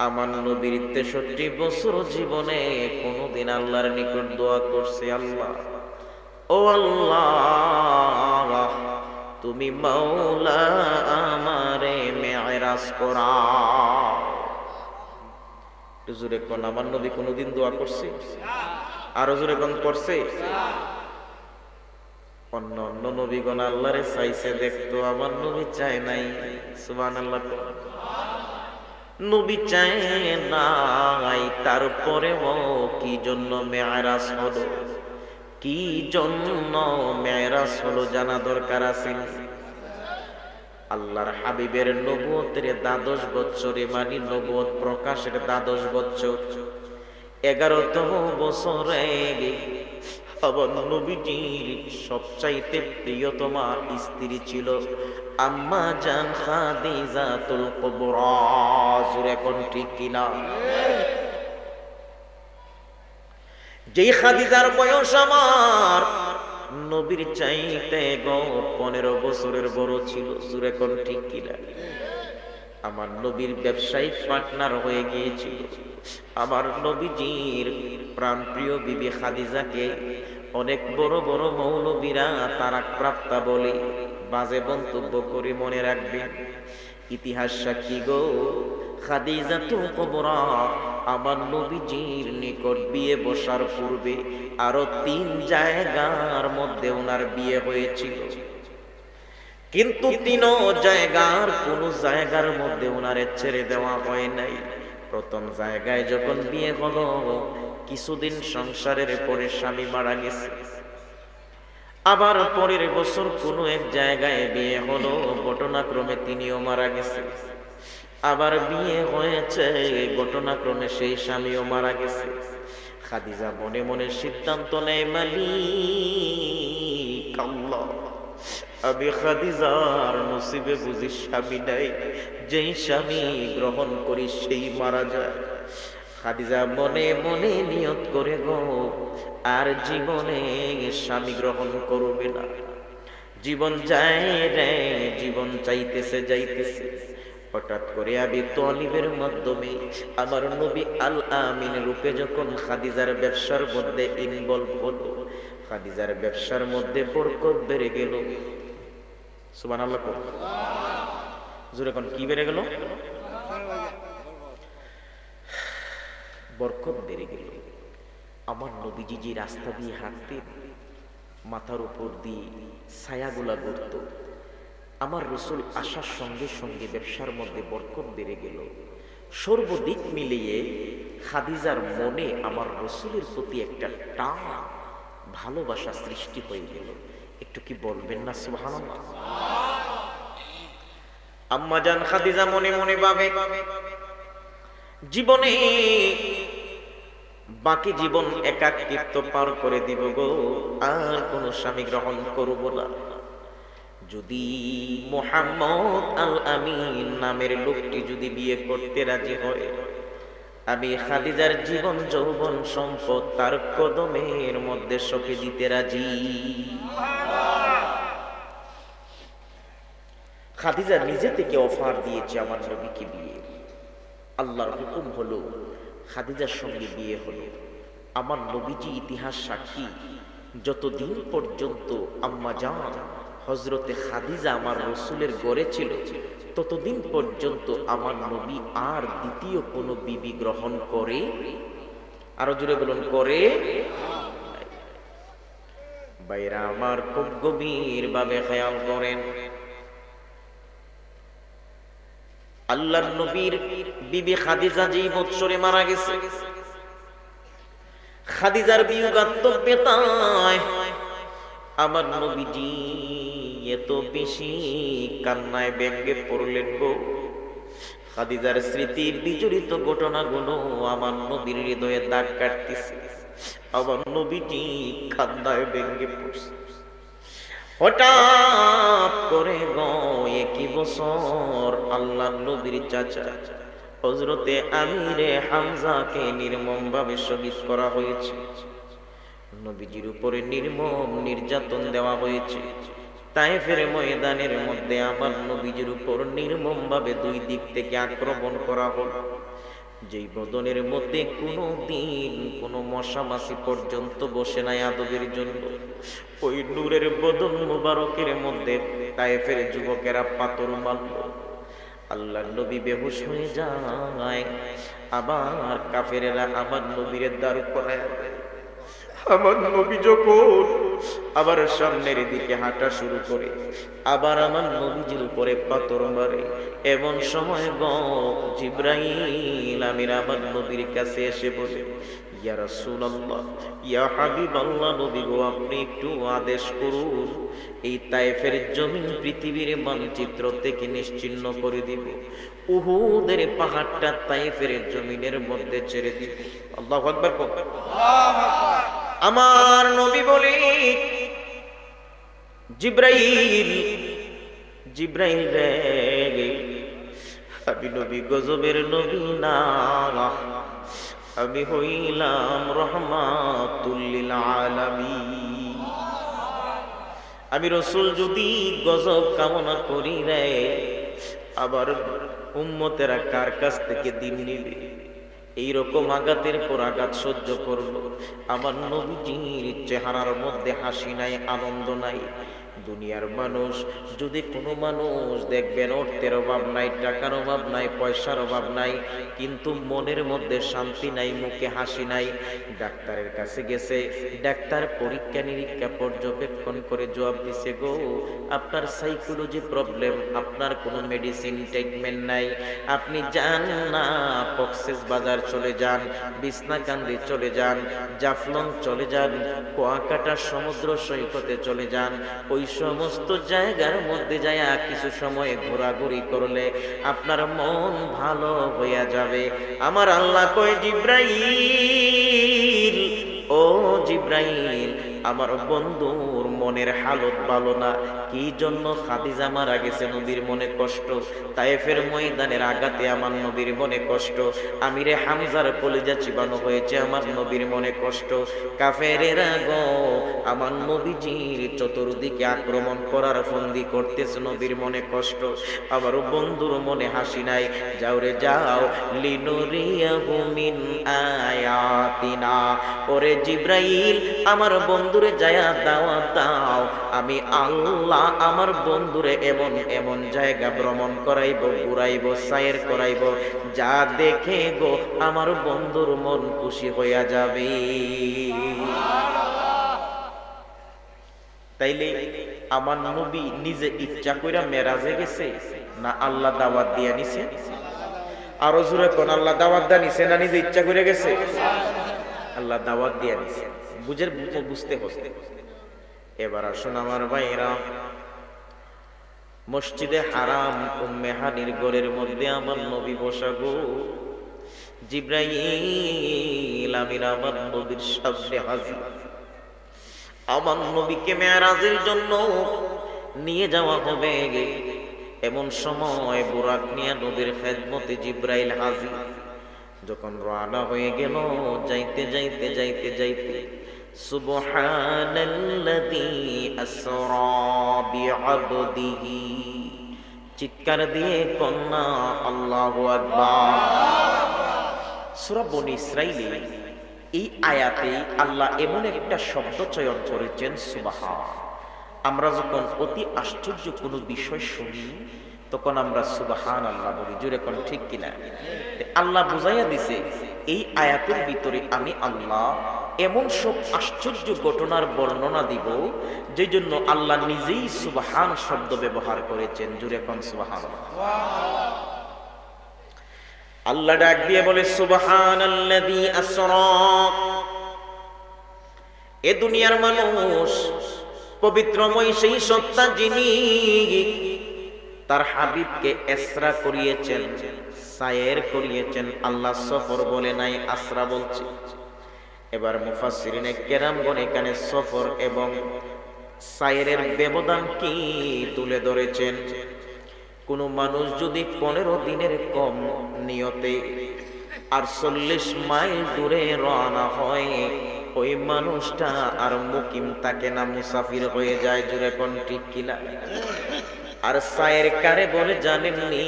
আমার নবীর 63 বছর জীবনে কোনোদিন আল্লাহর নিকট দোয়া করছে, আল্লাহ ও আল্লাহ তুমি মাওলা আমারে মেরাজ করাও। জোরে কোন আমার নবী কোনোদিন দোয়া করছে? আরো জোরে কোন করছে? অন্য অন্য নবীগণ আল্লাহরে চাইছে দেখতো, আমার নবী চায় নাই। সুবহানাল্লাহ। নবী চায় নাই, তারপরেও কি জন্য মেরাজ হলো, কি জন্য মেরাজ হলো জানা দরকার আছে। আল্লাহর হাবিবের নবুয়তের 12 বছরে, মানে নবুয়ত প্রকাশের 12 বছর, 11তম বছরে আমার নবীজির সবচাইতে প্রিয়তমা স্ত্রী ছিল আম্মা জান খাদিজাতুল কুবরা। জোরে কোন ঠিক কিনা? যেই খাদিজার বয়স আমার নবীর চাইতে 15 বছরের বড় ছিল। জোরে কোন ঠিক কিনা? আমার নবীর ব্যবসায়িক পার্টনার হয়ে গিয়েছিল। আমার নবীজির প্রাণপ্রিয় বিবি খাদিজাকে অনেক বড় বড় মৌলবীরা তারাক প্রাপ্তা বলে বাজে মন্তব্য করে। মনে রাখবেন, ইতিহাস সাক্ষী গো, খাদিজাতুল কুবরা আমার নবীজির নিকট বিয়ে বসার পূর্বে আরো 3 জায়গার মধ্যে ওনার বিয়ে হয়েছিল। কিন্তু তিনও জায়গার কোন জায়গার মধ্যে ওনারে ছেড়ে দেওয়া হয় নাই। প্রথম জায়গায় যখন বিয়ে হলো, কিছুদিন সংসারের পরে স্বামী মারা গেছে। আবার পরের বছর কোনো এক জায়গায় বিয়ে হলো, ঘটনাক্রমে তিনিও মারা গেছে। আবার বিয়ে হয়েছে, ঘটনাক্রমে সেই স্বামীও মারা গেছে। খাদিজা মনে মনে সিদ্ধান্ত নেয়, মালিক আল্লাহ, আমি খাদিজার নসিবে বুঝি স্বামী নাই, যেই স্বামী গ্রহণ করি সেই মারা যায়। খাদিজা মনে মনে নিয়ত করে গো, আর জীবনে স্বামী গ্রহণ করবে না। জীবন যায় রে, জীবন চাইতেছে যাইতেছে। হঠাৎ করে আবি তালিবের মাধ্যমে আমার নবী আল আমিন রূপে যখন খাদিজার ব্যবসার মধ্যে ইনভলভ হলো, খাদিজার ব্যবসার মধ্যে বরকত বেড়ে গেল। সুবহানাল্লাহ। জোরে কোন কি বেড়ে গেল? বরকত বেড়ে গেল। আমার নবীজি যে রাস্তা দিয়ে হাঁটতেন, মাথার উপর দিয়ে ছায়াগুলা ঘুরত। আমার রসুল আসার সঙ্গে সঙ্গে ব্যবসার মধ্যে বরকত বেড়ে গেল। সর্বদিক মিলিয়ে খাদিজার মনে আমার রসুলের প্রতি একটা টান, ভালোবাসা সৃষ্টি হয়ে গেল। একটু কি বলবেন না সুবহানাল্লাহ? আম্মা জান খাদিজা মনে মনে ভাবে, জীবনে বাকি জীবন একাকিত্ব পার করে দিব গো, আর কোন স্বামী গ্রহণ করব না। যদি মুহাম্মদ আল আমিন নামের লোকটি যদি বিয়ে করতে রাজি হয়, আমি খাদিজার জীবন যৌবন সম্পদ তার কদমের মধ্যে সঁপে দিতে রাজি। খাদিজা নিজে থেকে অফার দিয়েছে আমার নবীকে বিয়ে। আল্লাহর হুকুম হলো, খাদিজার সঙ্গে বিয়ে হলো। আমার নবীজি ইতিহাস সাক্ষী, যতদিন পর্যন্ত আম্মা জান হযরতে খাদিজা আমার রসুলের ঘরে ছিল, ততদিন পর্যন্ত আমার নবী আর দ্বিতীয় কোনো বিবি গ্রহণ করে, আরো জোরে বলুন, করে। বাইরা আমার খুব গভীর ভাবে খেয়াল করেন, আল্লাহর নবীর বিবি খাদিজা যেই বৎসরে মারা গেছে, খাদিজার বিয়োগাত্মক বেতায় আমার নবীজি এত বেশি কান্নায় ব্যঙ্গে পড়লেন গো। খাদিজার স্মৃতি বিজড়িত ঘটনাগুলো আমার নবীর হৃদয়ে দাগ কাটতেছে। আমার নবীজি কান্নায় ব্যঙ্গে পড়ছে। হঠাৎ করে গো একই বছর আল্লাহ নবীর চাচা হযরতে আমিরে হামজাকে নির্মমভাবে শহীদ করা হয়েছে। নবীজির উপরে নির্মম নির্যাতন দেওয়া হয়েছে। তায়েফের ময়দানের মধ্যে আমার নবীজির উপর নির্মমভাবে দুই দিক থেকে আক্রমণ করা হলো। যেই বদনের মধ্যে কোনো দিন কোনো মশা মাছি পর্যন্ত বসে নাই আদবের জন্য, ওই নূরের বদন মুবারকের মধ্যে তায়েফের যুবকেরা পাথর মারল। আল্লাহর নবী বেহুশ হয়ে যায়। আবার কাফেরেরা আমার নবীর দাঁড় করায় দেয়। আমার নবী যখন আবার সামনের দিকে হাঁটা শুরু করে, আবার আমার নবীজির উপরে পাথর মারে। এমন সময় গো জিবরাইল আমির আমার নবীর কাছে এসে বলে, ইয়া রাসূলুল্লাহ, ইয়া হাবিবাল্লাহ, নবী গো আপনি একটু আদেশ করুন, এই তায়েফের জমিন পৃথিবীর মানচিত্র থেকে নিশ্চিহ্ন করে দিব, উহুদের পাহাড়টা তায়েফের জমিনের মধ্যে ছেড়ে দিব। আল্লাহু আকবার। আল্লাহু আকবার। আমার নবী বলে, জিবরাইল, জিবরাইল রে, আমি নবী গজবের নবী না, আমি হইলাম রহমাতুল লিল আলামিন। আমি রাসূল যদি গজব কামনা করি রে, আবার উম্মতেরা কার কাছ থেকে দিন নিবে? এইরকম আঘাতের পর আঘাত সহ্য করলো। আমার নবীজির চেহারার মধ্যে হাসি নাই, আনন্দ নাই। দুনিয়ার মানুষ যদি কোনো মানুষ দেখবেন অর্থের অভাব নাই, টাকার অভাব নাই, পয়সার অভাব নাই, কিন্তু মনের মধ্যে শান্তি নাই, মুখে হাসি নাই, ডাক্তারের কাছে গেছে, ডাক্তার পরীক্ষা নিরীক্ষা পর্যবেক্ষণ করে জবাব দিছে, গো আপনার সাইকোলজি প্রবলেম, আপনার কোনো মেডিসিন ট্রিটমেন্ট নাই, আপনি যান না কক্সেস বাজার চলে যান, বিছনাকান্দি চলে যান, জাফলং চলে যান, কুয়াকাটা সমুদ্র সৈকতে চলে যান, ওই সমস্ত জায়গার মধ্যে যায় কিছু সময় ঘোরাঘুরি করলে আপনার মন ভালো হইয়া যাবে। আমার আল্লাহ কয়, জিব্রাইল, ও জিব্রাইল, আমার বন্ধুর মনের হালত ভালো না। কি জন্য? খাদিজা মারা গেছে, নবীর মনে কষ্ট, তায়েফের ময়দানের আঘাতে আমার নবীর মনে কষ্ট, আমিরে হামজার কলিজা চিবানো হয়েছে, আমার নবীর মনে কষ্ট, কাফেরেরা গো আমার নবীজির চতুর্দিকে আক্রমণ করার ফন্দি করতেছে, নবীর মনে কষ্ট, আমার বন্ধুর মনে হাসি নাই। যাও রে যাও, লিনুরিয়াহু মিন আয়াতিনা, ওরে জিব্রাইল আমার বন্ধুরে যায়া দাওয়াত দাও, আমি আল্লাহ আমার বন্ধুরে এমন এমন জায়গা ভ্রমণ করাইব, ঘুরাইব, সায়ের করাইব, যা দেখে গো আমার বন্ধুর মন খুশি হইয়া যাবে। তাইলে আমার নবী নিজে ইচ্ছা কইরা মেরাজে গেছে না আল্লাহ দাওয়াত দিয়া নিছে? আরো জোরে কোন, আল্লাহ দাওয়াত দিয়া নিছে না নিজে ইচ্ছা করে গেছে? আল্লাহ দাওয়াত দিয়া নিছে, বুঝতে হচ্ছে। এবার আসুন আমার ভাইরা, মসজিদে হারাম উম্মে হানির ঘরের মধ্যে আমার নবী বসা গো। জিব্রাইল আমিন আমার নবীর সামনে হাজির। আমার নবীকে মেরাজের জন্য নিয়ে যাওয়া হবে, এমন সময় বুরাক নিয়ে নবীর খেদমতে জিব্রাইল হাজির। যখন রওনা হয়ে গেল, যাইতে যাইতে যাইতে যাইতে সুবহানাল্লাযী আসরা বিআবদিহি, চিৎকার দিয়ে কন্যা আল্লাহু আকবার। সূরা বনী ইসরাঈলে এই আয়াতে আল্লাহ এমন একটা শব্দ চয়ন করেছেন, সুবহান। আমরা যখন অতি আশ্চর্য কোনো বিষয় শুনি তখন আমরা সুবহানাল্লাহ বলি, জোরে কোন ঠিক কিনা? আল্লাহ বুঝাইয়া দিছে এই আয়াতের ভিতরে আমি আল্লাহ এমন সব আশ্চর্য ঘটনার বর্ণনা দিব, যে জন্য আল্লাহ নিজেই সুবহান শব্দ ব্যবহার করেছেন, জোরে কোন সুবহানাল্লাহ। আল্লাহ ডাক দিয়ে বলে, সুবহানাল্লাযী আসরা। এ দুনিয়ার মানুষ পবিত্রময় সেই সত্তা যিনি তার হাবিবকে ইসরা করিয়েছেন, সায়ের করিয়েছেন। আল্লাহ সফর বলে নাই, আসরা বলছে। এবার মুফাসসিরিনে কেরামগণ এখানে সফর এবং সায়েরের ব্যবধান কি তুলে ধরেছেন। কোন মানুষ যদি 15 দিনের কম নিয়তে আর 40 মাইল দূরে রওনা হয়, ওই মানুষটা আর মুকিম থাকে না, মুসাফির হয়ে যায়, জুরে কোন ঠিক কিনা? আর সায়ের কারে বলে জানেননি?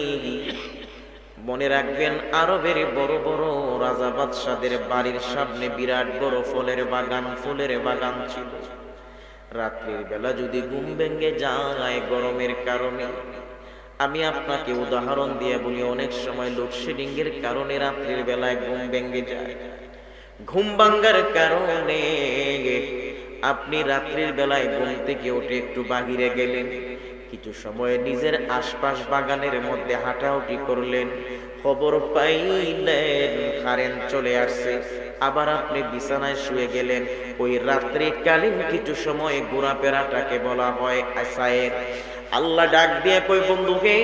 মনে রাখবেন, আরবের বড় বড় রাজা বাদশাদের বাড়ির সামনে বিরাট বড় ফলের বাগান ছিল। রাত্রির বেলা যদি ঘুম ভেঙে যায় গরমের কারণে, আমি আপনাকে উদাহরণ দিয়ে বলি, অনেক সময় লোডশেডিং এর কারণে রাত্রির বেলায় ঘুম ভেঙে যায়। ঘুম ভাঙ্গার কারণে আপনি রাত্রির বেলায় ঘুম থেকে উঠে একটু বাহিরে গেলেন, কিছু সময় নিজের আশপাশ বাগানের মধ্যে হাঁটাহুটি করলেন, খবর পাইলেন কারেন্ট চলে আসছে, আবার আপনি বিছানায় শুয়ে গেলেন। ওই রাত্রিকালীন কিছু সময় ঘোরাফেরাটাকে বলা হয় সায়ের। আল্লাহ ডাক দিয়ে কই, বন্ধুকে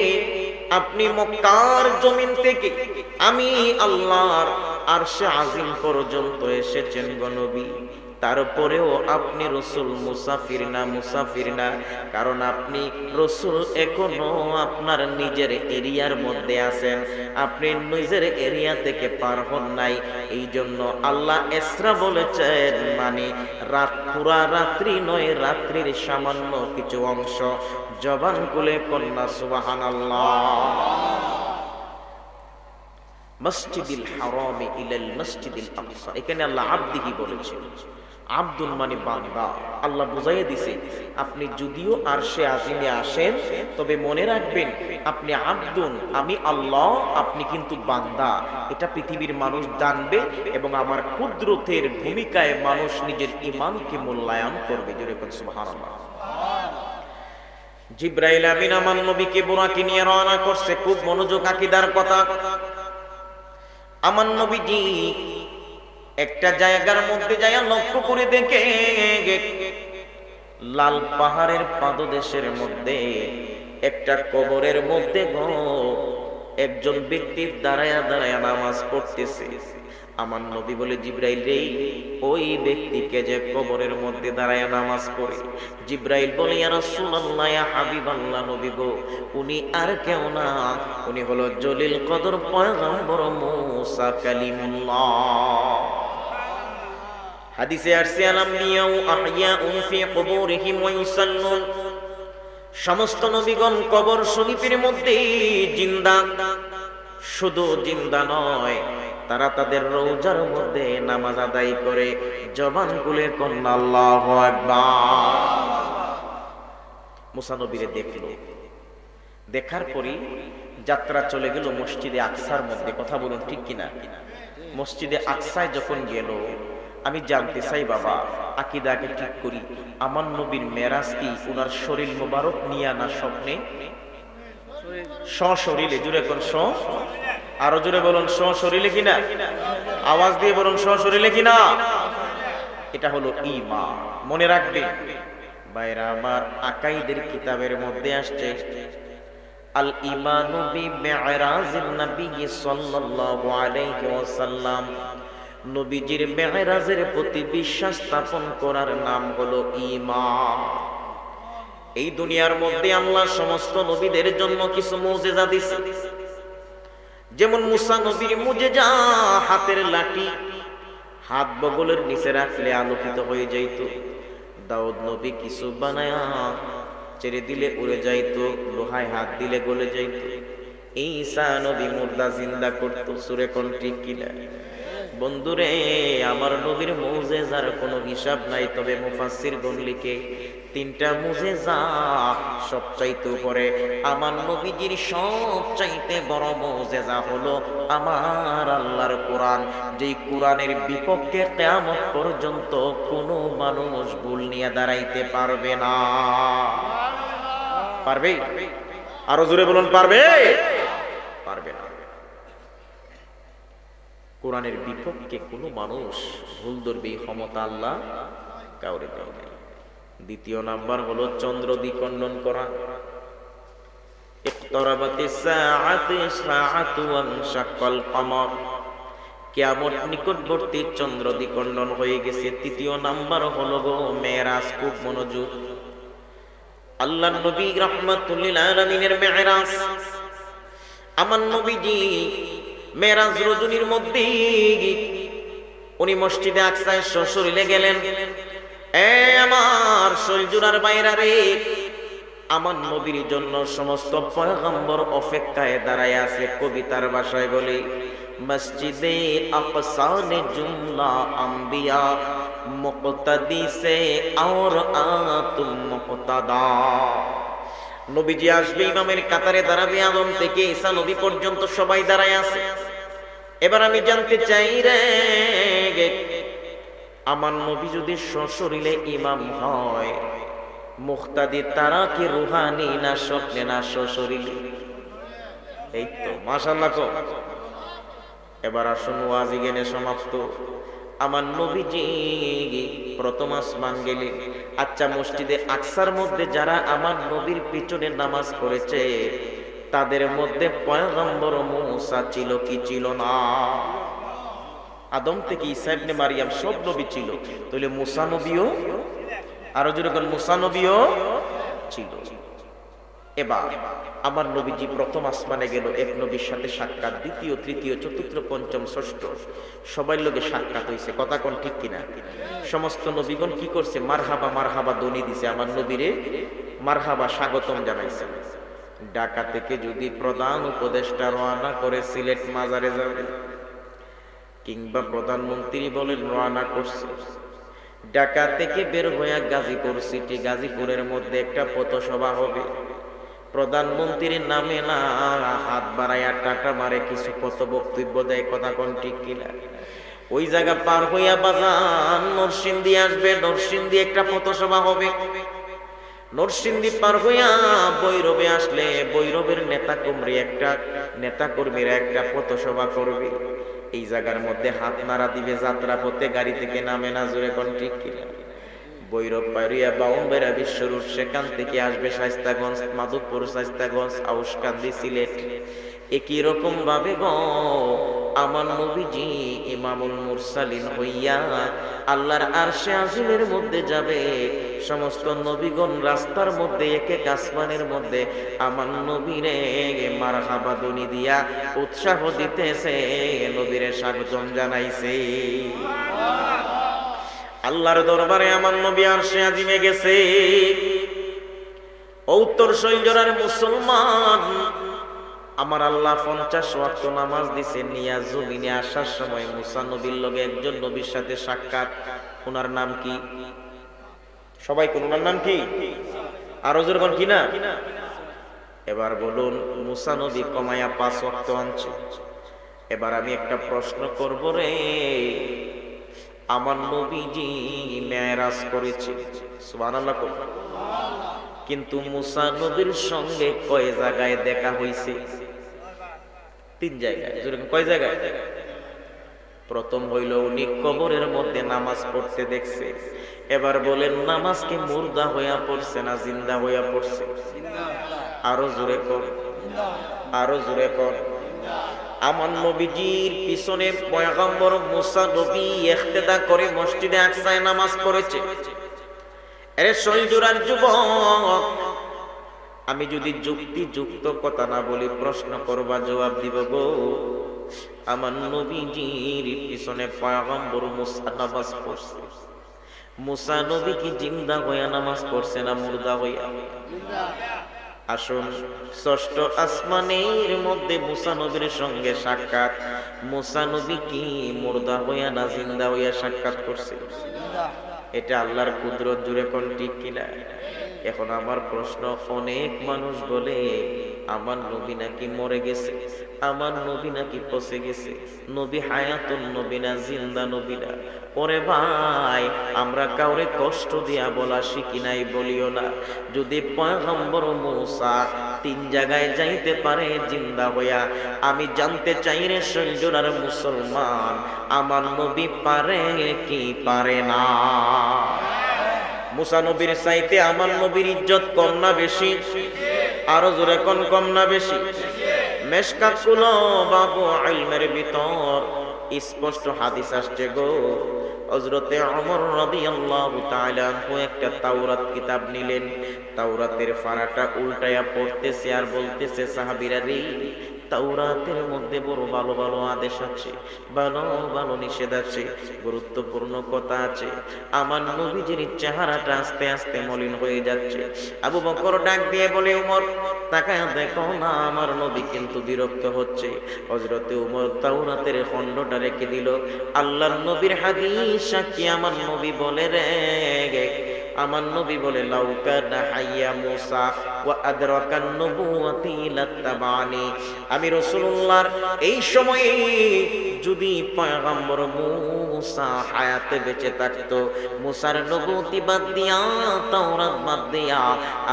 আপনি মক্কার জমিন থেকে আমি আল্লাহর আরশে আজিম পর্যন্ত এসেছেন গো নবী, তারপরেও আপনি রসুল মুসাফির না, কারণ আপনি রসুল এখনো আপনার নিজের এরিয়ার মধ্যে আছেন, আপনি নিজের এরিয়া থেকে পার হন নাই। এই জন্য আল্লাহ ইসরা বলেছেন, মানে পুরা রাত্রি নয়, রাত্রির সামান্য কিছু অংশ। জবান খুলে কন্যা সুবহানাল্লাহ। মসজিদিল হারামি ইলাল মসজিদিল আকসা। এখানে আল্লাহ আব্দিহি বলেছেন, আব্দুল মানে বান্দা। আল্লাহ বুঝাইয়ে দিছে আপনি যদিও আরশে আজিমে আসেন, তবে মনে রাখবেন আপনি আব্দুন, আমি আল্লাহ, আপনি কিন্তু বান্দা। এটা পৃথিবীর মানুষ জানবে এবং আমার কুদরতের ভূমিকায় মানুষ নিজের ঈমানকে মূল্যায়ন করবে। জোরে বলুন সুবহানাল্লাহ। জিবরাইল আমিন আমার নবীকে বুরাকে নিয়ে রওনা করছে। খুব মনোযোগ, আকীদার কথা। আমার নবীজি একটা জায়গার মধ্যে যাইয়া লক্ষ্য করে দেখে লাল পাহাড়ের পাদদেশের মধ্যে একটা কবরের মধ্যে একজন ব্যক্তি দাঁড়ায়া দাঁড়ায়া নামাজ পড়তেছে। আমার নবী বলে, জিবরাইল রে, ওই ব্যক্তিকে যে কবরের মধ্যে দাঁড়ায়া নামাজ পড়ে। জিবরাইল বলে, ইয়া রাসূলুল্লাহ, ইয়া হাবিবাল্লাহ, নবী গো, উনি আর কেউ না, উনি হলো জলিল কদর পয়গম্বর মূসা কালিমুল্লাহ। হাদিসে আসছে, আলাম বিয়াউ আহইয়াউন ফি কুবুরিহিম ওয়া ইউসাল্লুন। সমস্ত নবীগণ কবর শরীফের মধ্যে জিন্দা। শুধু জিন্দা নয়, তারা তাদের রওজার মধ্যে নামাজ আদায় করে। জবান খুলে কন্যা আল্লাহু আকবার। মুসা নবীরে দেখলো, দেখার পরই যাত্রা চলে গেল মসজিদে আকসার মধ্যে। কথা বলুন ঠিক কিনা? মসজিদে আকসায় যখন গেল, আমি জানতে চাই বাবা, আকীদাকে ঠিক করি, আমার নবীর মেরাজ কি ওনার শরীর মোবারক নিয়া না স্বপ্নে? সশরীরে। জুড়ে কোন স, আরো জোরে বলুন সশরীরে কিনা? আওয়াজ দিয়ে বলুন সশরীরে কিনা? এটা হলো ঈমান। মনে রাখবে ভাইরা আমার, আকাইদের কিতাবের মধ্যে আসছে, আল ঈমানু বিমি'রাজিন নবী সাল্লাল্লাহু আলাইহি ওয়াসাল্লাম। নবীজির মেরাজের প্রতি বিশ্বাস স্থাপন করার নাম হলো ঈমান। এই দুনিয়ার মধ্যে আল্লাহ সমস্ত নবীদের জন্য কিছু মুজিজা দিয়েছে। যেমন মুসা নবীর মুজিজা, হাতের লাঠি হাত বগলের নিচে রাখলে আলোকিত হয়ে যাইত। দাউদ নবী কিছু বানায়া ছেড়ে দিলে উড়ে যাইত, লোহায় হাত দিলে গলে যাইত। ঈসা নবী মুর্দা জিন্দা করত। সূরা কোন ঠিক কিনা? বন্ধুরে, আমার নবীর মুজিজার কোনো হিসাব নাই। তবে মুফাসসিরগণ লিখে, তিনটা মুজিজা সবচাইতে উপরে। আমার নবীজির সবচাইতে বড় মুজিজা হলো আমার আল্লাহর কোরআন, যেই কোরআনের বিপক্ষে কিয়ামত পর্যন্ত কোনো মানুষ ভুল নিয়ে দাঁড়াইতে পারবে না। পারবে? আরো জোরে বলুন, পারবে? পারবে না। কোরআনের বিপক্ষে কোনো মানুষ ভুল ধরবে এই ক্ষমতা আল্লাহ কাউরে দেয় নাই। দ্বিতীয় নাম্বার হলো চন্দ্র দ্বিখণ্ডন করা। ইকতারাবাতিস সাআতু সাআতু ওয়ানশাক্কাল কমর। কিয়ামত নিকটবর্তী, চন্দ্র দ্বিখণ্ডন হয়ে গেছে। তৃতীয় নাম্বার হলো গো মেরাজ। খুব মনোযোগ। আল্লাহর নবী রাহমাতুল লিল আলামিনের মেরাজ। আমার নবীজি মেরাজ রজনীর মধ্যে উনি মসজিদে আকসায় সশরীরে গেলেন। আমার শরীর বাইরা রে, আমার নবীর জন্য সমস্ত পয়গম্বর অপেক্ষায় দাঁড়ায় আছে। কবিতার ভাষায় বলে, মসজিদে আকসা নে জুমলা আম্বিয়া মুক্তাদি সে और আতুম মুক্তাদা। নবীজি আসবে, ইমামের কাতারে দাঁড়াবে। আদম থেকে ঈসা নবী পর্যন্ত সবাই দাঁড়ায় আছে। এবার আমি জানতে চাই রে, আমার নবী যদি সশরীরে ইমাম হয়, মুক্তাদি তারা কি রুহানি না স্বপ্নে না সশরীরে? এই তো মাশাআল্লাহ। এবার আসুন ওয়াজি জ্ঞানে সমাপ্ত। আমার নবীজি প্রথম আসমান গেলে। আচ্ছা, মসজিদে আকসার মধ্যে যারা আমার নবীর পিছনে নামাজ পড়েছে, তাদের মধ্যে পয়গম্বর মূসা ছিল কি ছিল না? আদম থেকে ঈসা ইবনে মারিয়াম সব নবী ছিল। তাহলে মূসা নবীও, আরো জোরে বলেন, মূসা নবীও ছিল। এবার আমার নবীজি প্রথম আসমানে গেল, এক নবীর সাথে সাক্ষাৎ। দ্বিতীয়, তৃতীয়, চতুর্থ, পঞ্চম, ষষ্ঠ সবাই লোকে সাক্ষাৎ হয়েছে। কথা কোন ঠিক কিনা? সমস্ত নবীগণ কি করছে? মারহাবা মারহাবা ধ্বনি দিছে। আমার নবীরে মারহাবা স্বাগতম জানাইছে। ঢাকা থেকে যদি প্রধান উপদেষ্টা রওনা করে সিলেট মাজারে যাবে, কিংবা প্রধানমন্ত্রী বলেন রওনা করছে, ঢাকা থেকে বের হয়ে গাজীপুর সিটি, গাজীপুরের মধ্যে একটা পথসভা হবে, প্রধানমন্ত্রীর নামে না হাত বাড়াইয়া টাকা মারে কিছু কত বক্তব্য দেয়, কথা কোন ঠিক কিনা? ওই জায়গা পার হইয়া বাজান নরসিংদী আসবে, নরসিংদী একটা পথসভা হবে, নরসিংদী পার হইয়া বৈরবে আসলে বৈরবের নেতাকর্মীরা একটা পথসভা করবে। এই জায়গার মধ্যে হাত নাড়া দিবে, যাত্রা পথে গাড়ি থেকে নামে না, জোরে কোন ঠিক কিনা? বৈরব পাইয়া বাউনবেড়া বিশ্ব রোড, সেখান থেকে আসবে শায়েস্তাগঞ্জ, মাধবপুর, শায়েস্তাগঞ্জ, আউশকান্দি, সিলেট। একই রকম ভাবে গো আমার নবীজি ইমামুল মুরসালিন হইয়া আল্লাহর আরশে আজিমের মধ্যে যাবে। সমস্ত নবীগণ রাস্তার মধ্যে এক এক আসমানের মধ্যে আমার নবীরে মারহাবা ধ্বনি দিয়া উৎসাহ দিতেছে, নবীরে স্বাগতম জানাইছে। আল্লাহর দরবারে আমার নবী আরশে আজিমে গেছে। উত্তর শৈলজরার মুসলমান, আমার আল্লাহ 50 ওয়াক্ত নামাজ দিছে, নিয়া জমিনে আসার সময় মুসা নবীর লগে একজন নবীর সাথে সাক্ষাৎ। ওনার নাম কি? সবাই কোন ওনার নাম কি? আরো জোরে কোন কি না? এবার বলুন, মুসা নবী কমায়া 5 ওয়াক্ত আনছে। এবার আমি একটা প্রশ্ন করব রে, আমার নবীজি মেরাজ করেছে, সুবহানাল্লাহ, কিন্তু মুসা নবীর সঙ্গে কয় জায়গায় দেখা হইছে? 3 জায়গায়। কয় জায়গায়? প্রথম হইল উনি কবরের মধ্যে নামাজ পড়তে দেখছে। এবার বলেন, নামাজ কি মুর্দা হইয়া পড়ছে না জিন্দা হইয়া পড়ছে? আরো জোরে কর, আরো জোরে কর। আমার নবীজির পিছনে পয়গম্বর মুসা নবী ইক্তেদা করে মসজিদে আকসায় নামাজ পড়েছে। আরে শৈলজুরার যুবক, আমি যদি যুক্তিযুক্ত কথা না বলি, প্রশ্ন করবা, জবাব দিব গো। আমার নবীজির পিছনে পয়গম্বর মুসা নামাজ পড়ছে। মুসা নবী কি জিন্দা হইয়া নামাজ পড়ছে না মুর্দা হইয়া? আসুন, ষষ্ঠ আসমানের মধ্যে মুসা নবীর সঙ্গে সাক্ষাৎ। মুসা নবী কি মুর্দা হইয়া না জিন্দা হইয়া সাক্ষাৎ করছে? এটা আল্লাহর কুদরত, জুড়ে কোন ঠিক কিনা? এখন আমার প্রশ্ন, অনেক মানুষ বলে আমার নবী নাকি মরে গেছে, আমার নবী নাকি পচে গেছে, নবী হায়াতুন নবী না জিন্দা নবী না। ওরে ভাই, আমরা কাউরে কষ্ট দিয়া বলা শিখি নাই, বলিও না। যদি পয়গম্বর মুসা 3 জায়গায় যাইতে পারে জিন্দা হইয়া, আমি জানতে চাই রে শৈলজুরার মুসলমান, আমার নবী পারে কি পারে না? মুসা নবীর চাইতে আমার নবীর ইজ্জত কম না বেশি? আরো জোরে কোন, কম না বেশি? মেশকাতুল বাবু ইলমের ভিতর স্পষ্ট হাদিস আসছে গো। হযরতে ওমর রাদিয়াল্লাহু তাআলা আনহু একটা তাওরাত কিতাব নিলেন, তাওরাতের ফারাটা উল্টায়া পড়তেছে আর বলতেছে, সাহাবীরা রে, তাওরাতের মধ্যে বড় ভালো ভালো আদেশ আছে, ভালো ভালো নিষেধ আছে, গুরুত্বপূর্ণ কথা আছে। আমার নবীজির চেহারাটা আস্তে আস্তে মলিন হয়ে যাচ্ছে। আবু বকর ডাক দিয়ে বলে, ওমর তাকায় দেখো না, আমার নবী কিন্তু বিরক্ত হচ্ছে। হযরতে ওমর তাওরাতের খণ্ডটা রেখে দিল। আল্লাহর নবীর হাদিস সাক্ষী আমার নবী বলে রে, আমার নবী বলে, লাউ কানা হাইয়া মুসা ওয়া আদরাকান নবুওয়াতি লাত্তাবানি। আমি রাসূলুল্লাহর এই সময়ে যদি পয়গম্বর মুসা হায়াতে বেঁচে থাকতো, মুসার নবুয়তি বাদ দিয়া, তাওরাত বাদ দিয়া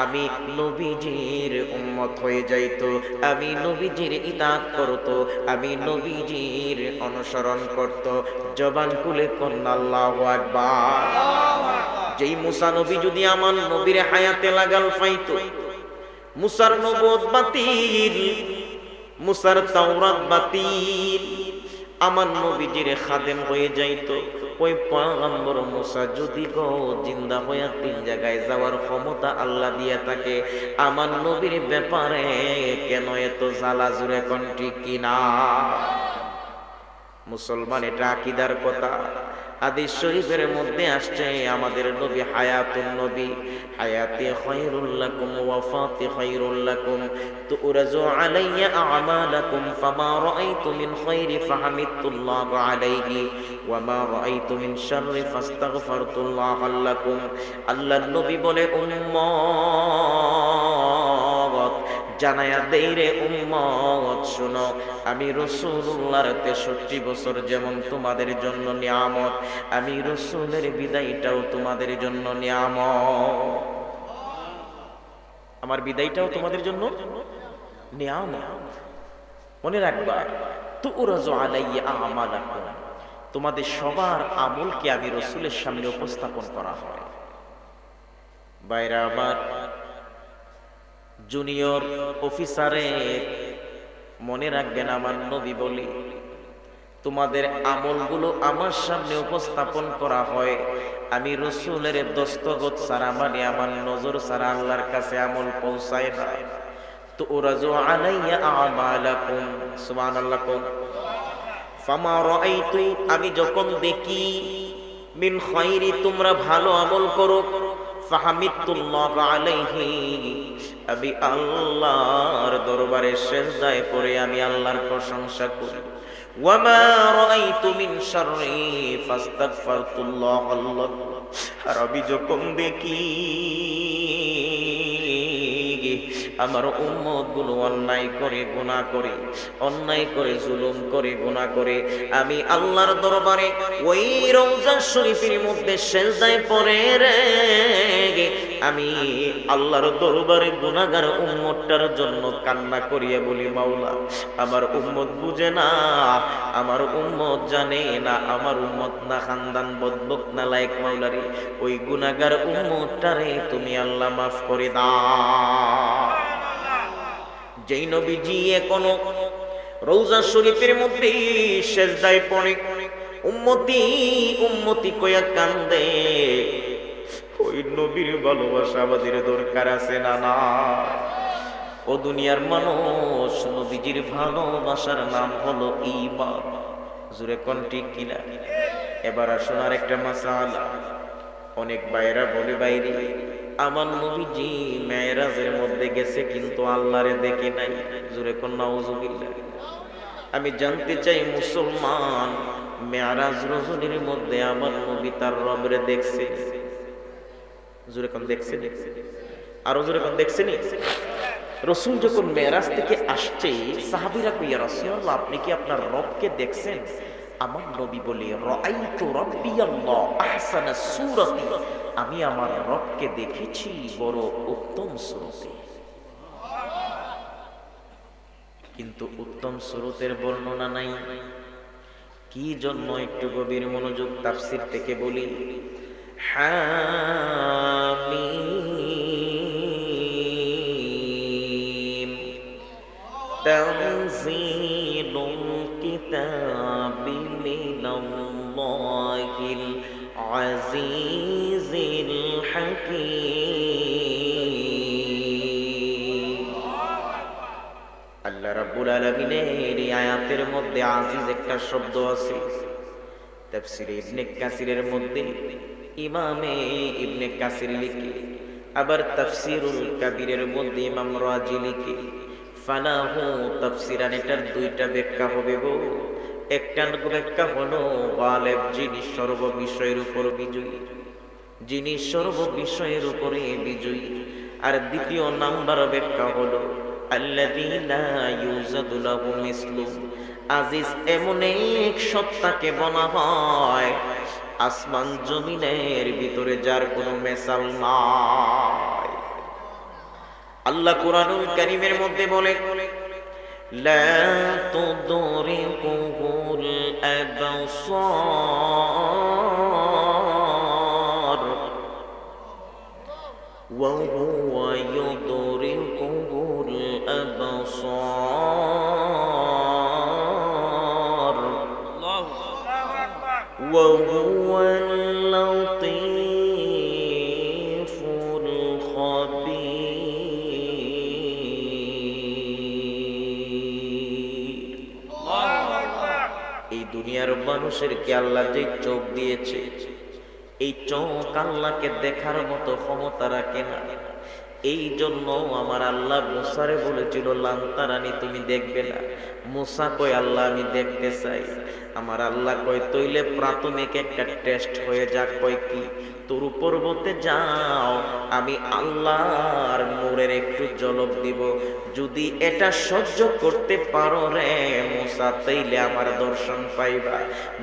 আমি নবীজির উম্মত হয়ে যাইতো, আমি নবীজির ইতাআত করতো, আমি নবীজির অনুসরণ করত। জবান খুলে কোন আল্লাহু আকবার। যেই মুসা নবী যদি আমার নবীর হায়াতে লাগাল পাইতো, মুসার নবুয়ত বাতিল, মুসার তাওরাত বাতিল, আমার নবীজির খাদেম হয়ে যাইতো। ওই পয়গম্বর মুসা যদি গো জিন্দা হইয়া 3 জায়গায় যাওয়ার ক্ষমতা আল্লাহ দিয়া থাকে, আমার নবীর ব্যাপারে কেন এত জ্বালা? জুড়ে কোন ঠিক কিনা? মুসলমান, এটা আকীদার কথা। হাদিস শরীফের মধ্যে আসছে আমাদের নবী হায়াতুন নবী, হায়াতি খায়রুল লাকুম ওয়াফাতি খায়রুল লাকুম তুরাজু আলাইয়া আমালাকুম ফামা রাআইতু মিন খায়রি ফাহামিদতুল্লাহ আলাইহি ওয়া মা রাআইতু মিন শাররি ফাস্তাগফারতুল্লাহ লাকুম। আল্লাহর নবী বলে উম্মত জানায়া দেই রে উম্মত শোনো, আমি রাসূলুল্লাহর 63 বছর যেমন তোমাদের জন্য নিয়ামত, আমি রাসূলের বিদায়টাও তোমাদের জন্য নিয়ামত। আমার বিদায়টাও তোমাদের জন্য নিয়ামত। মনে রাখবা, তুরাজু আলাইয়া আমালাকুম, তোমাদের সবার আমলকে আমি রাসূলের সামনে উপস্থাপন করা হয়। বাইরা আমার, জুনিয়র অফিসারে মনে রাখবেন, আমার নবী বলি তোমাদের আমলগুলো আমার সামনে উপস্থাপন করা হয়, আমি রাসূলের দস্তখত ছাড়া, মানে আমার নজর ছাড়া আল্লাহর কাছে আমল পৌঁছায় না। তো উরাজু আলাইয়া আমালাকুম, সুবহানাল্লাহ। ফামা রাআইতু, আমি যখন দেখি মিন খায়রি, তোমরা ভালো আমল করো, ফাহামিদতুল্লাহ আলাইহি, আমি আল্লাহর দরবারে সিজদায় পড়ে আমি আল্লাহর প্রশংসা করি। ওয়া মা রাআইতু মিন শাররি ফাস্তাগফারতুল্লাহ লাহু, আর আমি যখন দেখি আমার উম্মত গুলো অন্যায় করে, গুনাহ করে, অন্যায় করে, জুলুম করে, গুনাহ করে, আমি আল্লাহর দরবারে ওই রওজা শরীফের মধ্যে সিজদায় পড়ে রে আমি আল্লাহর দরবারে গুনাহগার উম্মতটার জন্য কান্না করিয়া বলি, মাওলা আমার উম্মত বুঝে না, আমার উম্মত জানে না, আমার উম্মত না খানদান বদবক না লায়েক, মাওলারে ওই গুনাহগার উম্মতটারে তুমি আল্লাহ মাফ করে দাও। যেই নবীজি এখনো রওজা শরীফের মধ্যে সিজদায় পড়ে উম্মতি উম্মতি কইয়া কান্দে, ওই নবীর ভালোবাসা আমাদের দরকার আছে না? না। ও দুনিয়ার মানুষ, নবীজির ভালোবাসার নাম হলো ঈমান। জোরে কোন ঠিক কিনা? এবার আসুন আর একটা মাসালা। অনেক ভাইরা বলে, বাইরে আমার নবীজি মেরাজের মধ্যে গেছে কিন্তু আল্লাহরে দেখে নাই। জোরে কোন নাউজুবিল্লাহ। আমি জানতে চাই, মুসলমান মেরাজ রজনীর মধ্যে আমার নবী তার রবরে দেখছে? জোরে কোন দেখছে? আরো জোরে কোন দেখছে নি? রাসূল যখন মেরাজ থেকে আসছে, সাহাবীরা কই, ইয়া রাসূলুল্লাহ আপনি কি আপনার রবকে দেখছেন? আমার নবী বলে, রাআইতু রাব্বিয়াল্লাহ আহসানা সূরাতি, আমি আমার রবকে দেখেছি বড় উত্তম সুরতে। কিন্তু উত্তম সুরতের বর্ণনা নাই। কি জন্য? একটু গভীর মনোযোগ, তাফসীর থেকে বলি। হামিম তানজিলুল কিতাবি মিনাল্লাহিল আজিজিল হাকীম। আল্লাহ রাব্বুল আলামিনের এই আয়াতের মধ্যে আজিজ একটা শব্দ আছে। তাফসীরে ইবনে কাসিরের মধ্যে ইমামে ইবনে কাসির লিখে, আবার তাফসীরুল কাবীরের মধ্যে ইমাম রাজি লিখে, ফালাহু তাফসীরান, এটার দুইটা ব্যাখ্যা হবে গো। একটা ব্যাখ্যা হলো গালিব, যিনি সর্ব বিষয়ের উপর বিজয়ী, যিনি সর্ব বিষয়ের উপরে বিজয়ী। আর দ্বিতীয় নাম্বার ব্যাখ্যা হলো আল্লাযী লা ইউজাদু লাহু মিসলু, আজিজ এমন এক সত্তাকে বলা হয় আসমান জমিনের ভিতরে যার কোনো মেসাল নাই। আল্লাহ কুরআনুল কারীমের মধ্যে বলে, লা তুদরিকুহুল আবসার ওয়া হুয়া ইউদরিকুহুল আবসার ওয়া হুয়াল লাতীফুল খাবীর। দুনিয়ার মানুষেরকে আল্লাহ যে চোখ দিয়েছে, এই চোখ আল্লাহকে দেখার মতো ক্ষমতা রাখে না। এই জন্য আমার আল্লাহ মুসারে বলেছিল, লান্তারানি, তুমি দেখবে না। মুসা কয়, আল্লাহ আমি দেখতে চাই। আমার আল্লাহ কয়, তৈলে প্রাথমিক একটা টেস্ট হয়ে যাক। কয় কি? তোর পর্বতে যাও, আমি আল্লাহর নূরের একটু ঝলক দিব। যদি এটা সহ্য করতে পারো রে মুসা, তাইলে আমার দর্শন পাইবা।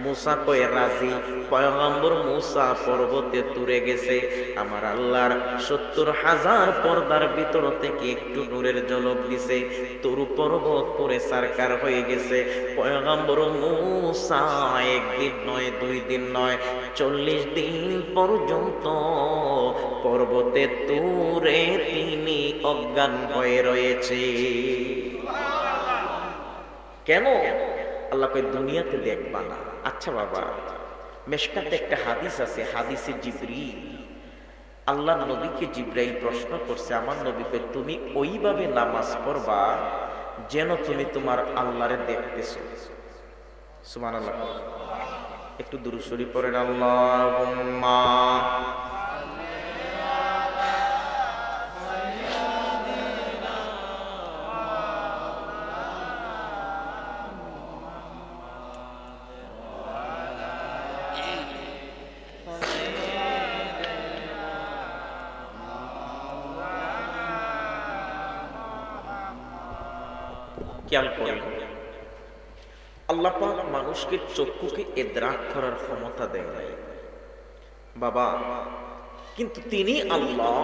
মুসা কয়, রাজি। পয়গম্বর মুসা পর্বতে তুলে গেছে। আমার আল্লাহর ৭০,০০০ পর্দার ভিতর থেকে একটু নূরের ঝলক দিছে। তরু পর্বত পরে সারকার হয়ে গেছে। পয়গম্বর মুসা একদিন নয়, ২ দিন নয়, ৪০ দিন পর্যন্ত পর্বতে তুরে তিনি অজ্ঞান হয়ে রয়েছে। কেন? আল্লাহ কয়, দুনিয়াতে দেখবা না। আচ্ছা বাবা, মেশকাতে একটা হাদিস আছে, হাদিসে জিবরিল, আল্লাহ নবীকে জিবরাইল প্রশ্ন করছে, আমার নবীকে তুমি ওইভাবে নামাজ পড়বা যেন তুমি তোমার আল্লাহরে দেখতেছো। সুবহানাল্লাহ। একটু দুরূদ শরীফ পড়েন। আল্লাহুম্মা খেয়াল করেন, আল্লাহ পাক মানুষকে চক্ষুকে ইদরাক করার ক্ষমতা দেয় নাই বাবা, কিন্তু তিনি আল্লাহ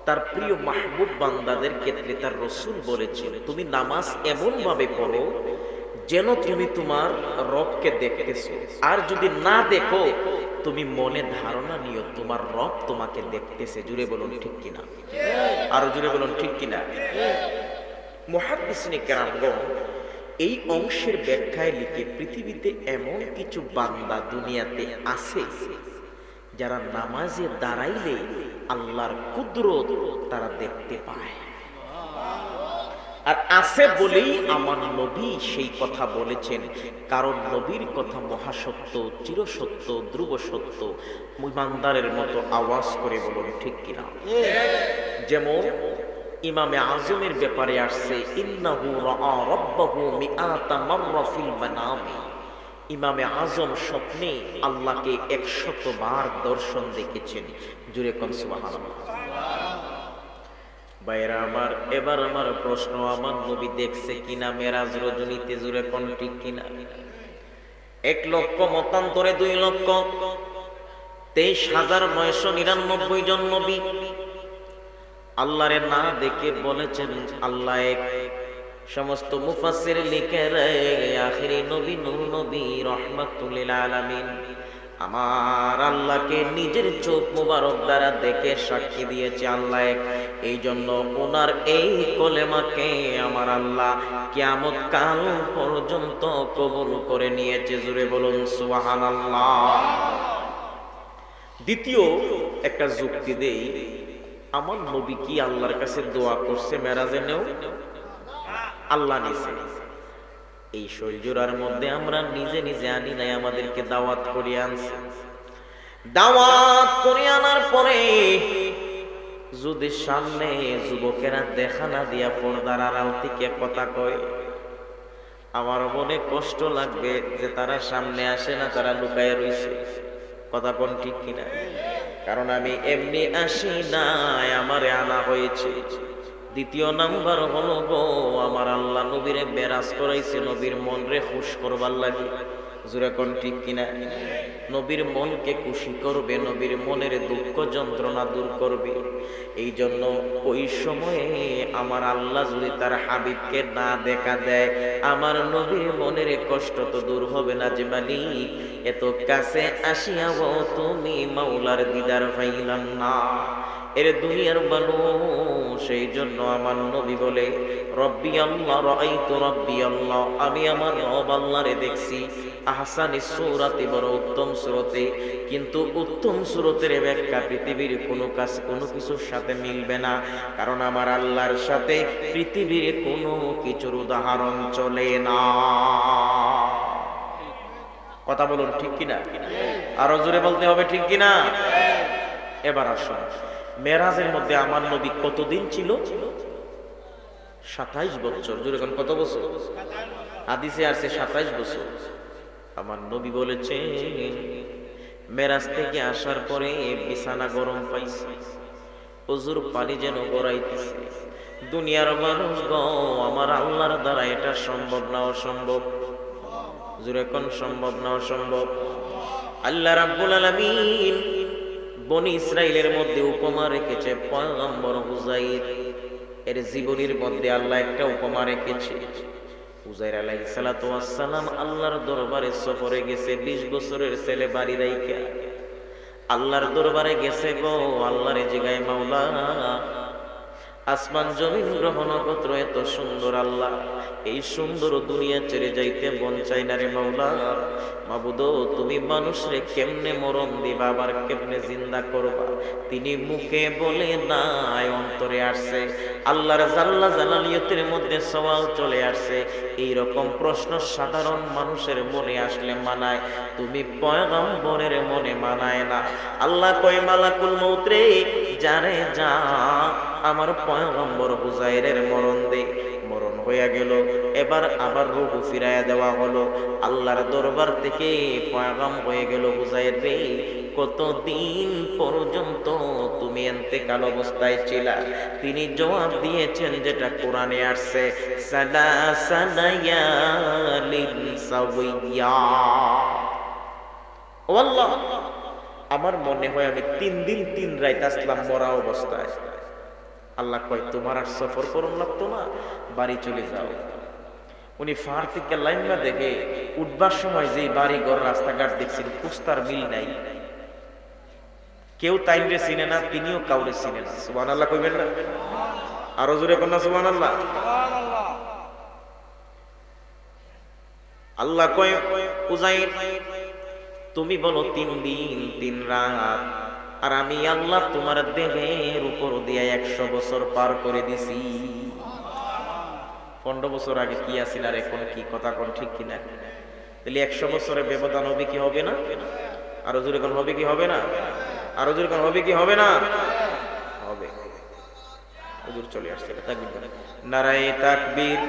তার প্রিয় মাহবুব বান্দাদের ক্ষেত্রে তার রাসূল বলেছেন, তুমি নামাজ এমন ভাবে পড়ো যেন তুমি তোমার রবকে দেখতেছো। আর যদি না দেখো, তুমি মনে ধারণা নিও তোমার রব তোমাকে দেখতেছে। জুড়ে বলুন ঠিক কিনা? আরো জুড়ে বলুন ঠিক কিনা? মুহাদ্দিসিনে কেরামগণ এই অংশের ব্যাখ্যায় লিখে, পৃথিবীতে এমন কিছু বান্দা দুনিয়াতে আছে যারা নামাজে দাঁড়াইলে আল্লাহর কুদরত তারা দেখতে পায়। আর আছে বলেই আমার নবী সেই কথা বলেছেন, কারণ নবীর কথা মহাসত্য, চিরসত্য, ধ্রুব সত্য। ইমানদারের মতো আওয়াজ করে বলুন ঠিক কিনা? যেমন ইমামে আজমের ব্যাপারে আসছে, ইন্নাহু রাআ রাব্বাহু মিআতা মাররা ফিল মানামি। ইমামে আজম স্বপ্নে আল্লাহকে ১০০ বার দর্শন দেখেছেন। জুড়ে কোন সুবহানাল্লাহ। ভাইরা আমার, এবার আমার প্রশ্ন, আমার নবী দেখছে কিনা মেরাজ রজনীতে? জুড়ে কোন ঠিক কিনা? ১ লক্ষ মতান্তরে ২ লক্ষ ২৩,৯৯৯ জন নবী আল্লাহরে না দেখে বলেছেন আল্লাহ এক। সমস্ত মুফাসসির লিখে রে, আখিরি নবী নূর নবী রাহমাতুল লিল আলামিন আমার আল্লাহকে নিজের চোখ মুবারক দ্বারা দেখে সাক্ষী দিয়েছে আল্লাহ এক। এই জন্য ওনার এই কলেমাকে আমার আল্লাহ কিয়ামত কাল পর্যন্ত কবুল করে নিয়েছে। জুড়ে বলুন সুবহানাল্লাহ। দ্বিতীয় একটা যুক্তি দেই, আমার নবী কি আল্লাহর কাছে দোয়া করছে মেরাজে নেও? আল্লাহ নিছে। এই শৈলজোড়ার মধ্যে আমরা নিজে নিজে আনি নাই, আমাদেরকে দাওয়াত করে আনছে। দাওয়াত করে আনার পরে যদি সামনে যুবকেরা দেখা না দিয়া পর্দার আড়াল থেকে কথা কয়, আমার মনে কষ্ট লাগবে যে তারা সামনে আসে না, তারা লুকায় রইছে। কথা কোন ঠিক কিনা? কারণ আমি এমনি আসি নাই, আমারে আনা হয়েছে। দ্বিতীয় নাম্বার হলো গো, আমার আল্লাহ নবীরে বেরাজ করাইছে নবীর মন রে খুশ করবার লাগে। জোরে কোন ঠিক কিনা? নবীর মনকে খুশি করবে, নবীর মনের দুঃখ যন্ত্রণা দূর করবে। এই জন্য ওই সময়ে আমার আল্লাহ যদি তার হাবিবকে না দেখা দেয়, আমার নবীর মনের কষ্ট তো দূর হবে না। যে মালিক এত কাছে আসিয়াও তুমি মাওলার দিদার পাইলাম না, এর দুনিয়ার মানুষ। সেই জন্য আমার নবী বলে, রব্বি আল্লাহ রাআইতু রব্বি আল্লাহ, আমি আমার রব আল্লাহরে দেখছি। আহসানি সূরাতে, বড় উত্তম সূরতে। কিন্তু উত্তম সূরতের ব্যাখ্যা পৃথিবীর কোনো কিছুর সাথে মিলবে না, কারণ আমার আল্লাহর সাথে পৃথিবীর কোনো কিছুর উদাহরণ চলে না। কথা বলুন ঠিক কিনা? আরো জোরে বলতে হবে ঠিক কিনা? এবার আসুন, মেরাজের মধ্যে আমার নবী কতদিন ছিল? 27 বছর। জোরে কোন কত বছর? হাদিসে আছে 27 বছর। আমার নবী বলেছে মেরাজ থেকে আসার পরে বিছানা গরম পাইছে, হুজুর পানি যেন গড়াইতেছে। দুনিয়ার মানুষ গো, আমার আল্লাহর দ্বারা এটা সম্ভব না অসম্ভব? জোরে কোন সম্ভব না অসম্ভব? আল্লাহ রাব্বুল আলামিন বনি ইসরাইলের মধ্যে উপমা রেখেছে পয়গম্বর উযাইর এর জীবনীর মধ্যে আল্লাহ একটা উপমা রেখেছে। উযাইর আলাইহিস সালাতু ওয়াস সালাম আল্লাহর দরবারে সফরে গেছে, 20 বছরের ছেলে বাড়ি রাইখা আল্লাহর দরবারে গেছে গো। আল্লাহরে জিগায়, মাওলা আসমান জমিন গ্রহ নক্ষত্র এত সুন্দর, আল্লাহ এই সুন্দর দুনিয়া ছেড়ে যাইতে মন চাই না রে মাওলা। মাবুদ, তুমি মানুষরে কেমনে মরণ দিবা, আবার কেমনে জিন্দা করবা? তিনি মুখে বলে নাই, অন্তরে আসছে। আল্লাহর জাল্লা জালালিয়তের মধ্যে সওয়াল চলে আসছে। এই রকম প্রশ্ন সাধারণ মানুষের মনে আসলে মানায়, তুমি পয়গম্বরের মনে মানায় না। আল্লাহ কয়, মালাকুল মউত রে, যারে যা আমার পয়গম্বর উযাইরের মরণ দে। মরণ হইয়া গেল, এবার আবার রূহ ফিরাইয়া দেওয়া হলো। আল্লাহর দরবার থেকে পয়গাম হয়ে গেল, উযাইর রে কতদিন পর্যন্ত তুমি ইন্তেকাল অবস্থায় ছিলা? তিনি জবাব দিয়েছেন যেটা কোরআনে আসছে, সালাসালায়ালিন সাওয়িয়া। ও আল্লাহ, আমার মনে হয় আমি 3 দিন 3 রাত আসলাম মরা অবস্থায়। আল্লাহ কয়, তোমার আর সফর করুন লাগতো না, বাড়ি চলে যাও। উনি ফার থেকে লাইনটা দেখে উঠবার সময় যে বাড়ি ঘর রাস্তাঘাট দেখছেন, কুস্তার মিল নাই। কেউ তাইনরে চিনে না, তিনিও কাউরে চিনে না। সুবহানাল্লাহ কইবেন না? আরো জোরে কন্যা সুবহানাল্লাহ। আল্লাহ কয়, উযাইর তুমি বলো 3 দিন 3 রাত, আর আমি আল্লাহ তোমার দেহের উপর দিয়ে 100 বছর পার করে দিছি। 15 বছর আগে কি আছিল আর এখন কি, কথা কোন ঠিক কিনা? তাহলে 100 বছরের ব্যবধান হবে কি হবে না? আরো জোরে কোন হবে কি হবে না? আরো জোরে কোন হবে কি হবে না? হবে। হুজুর চলে আসছে, তাকবীর, নারায়ে তাকবীর।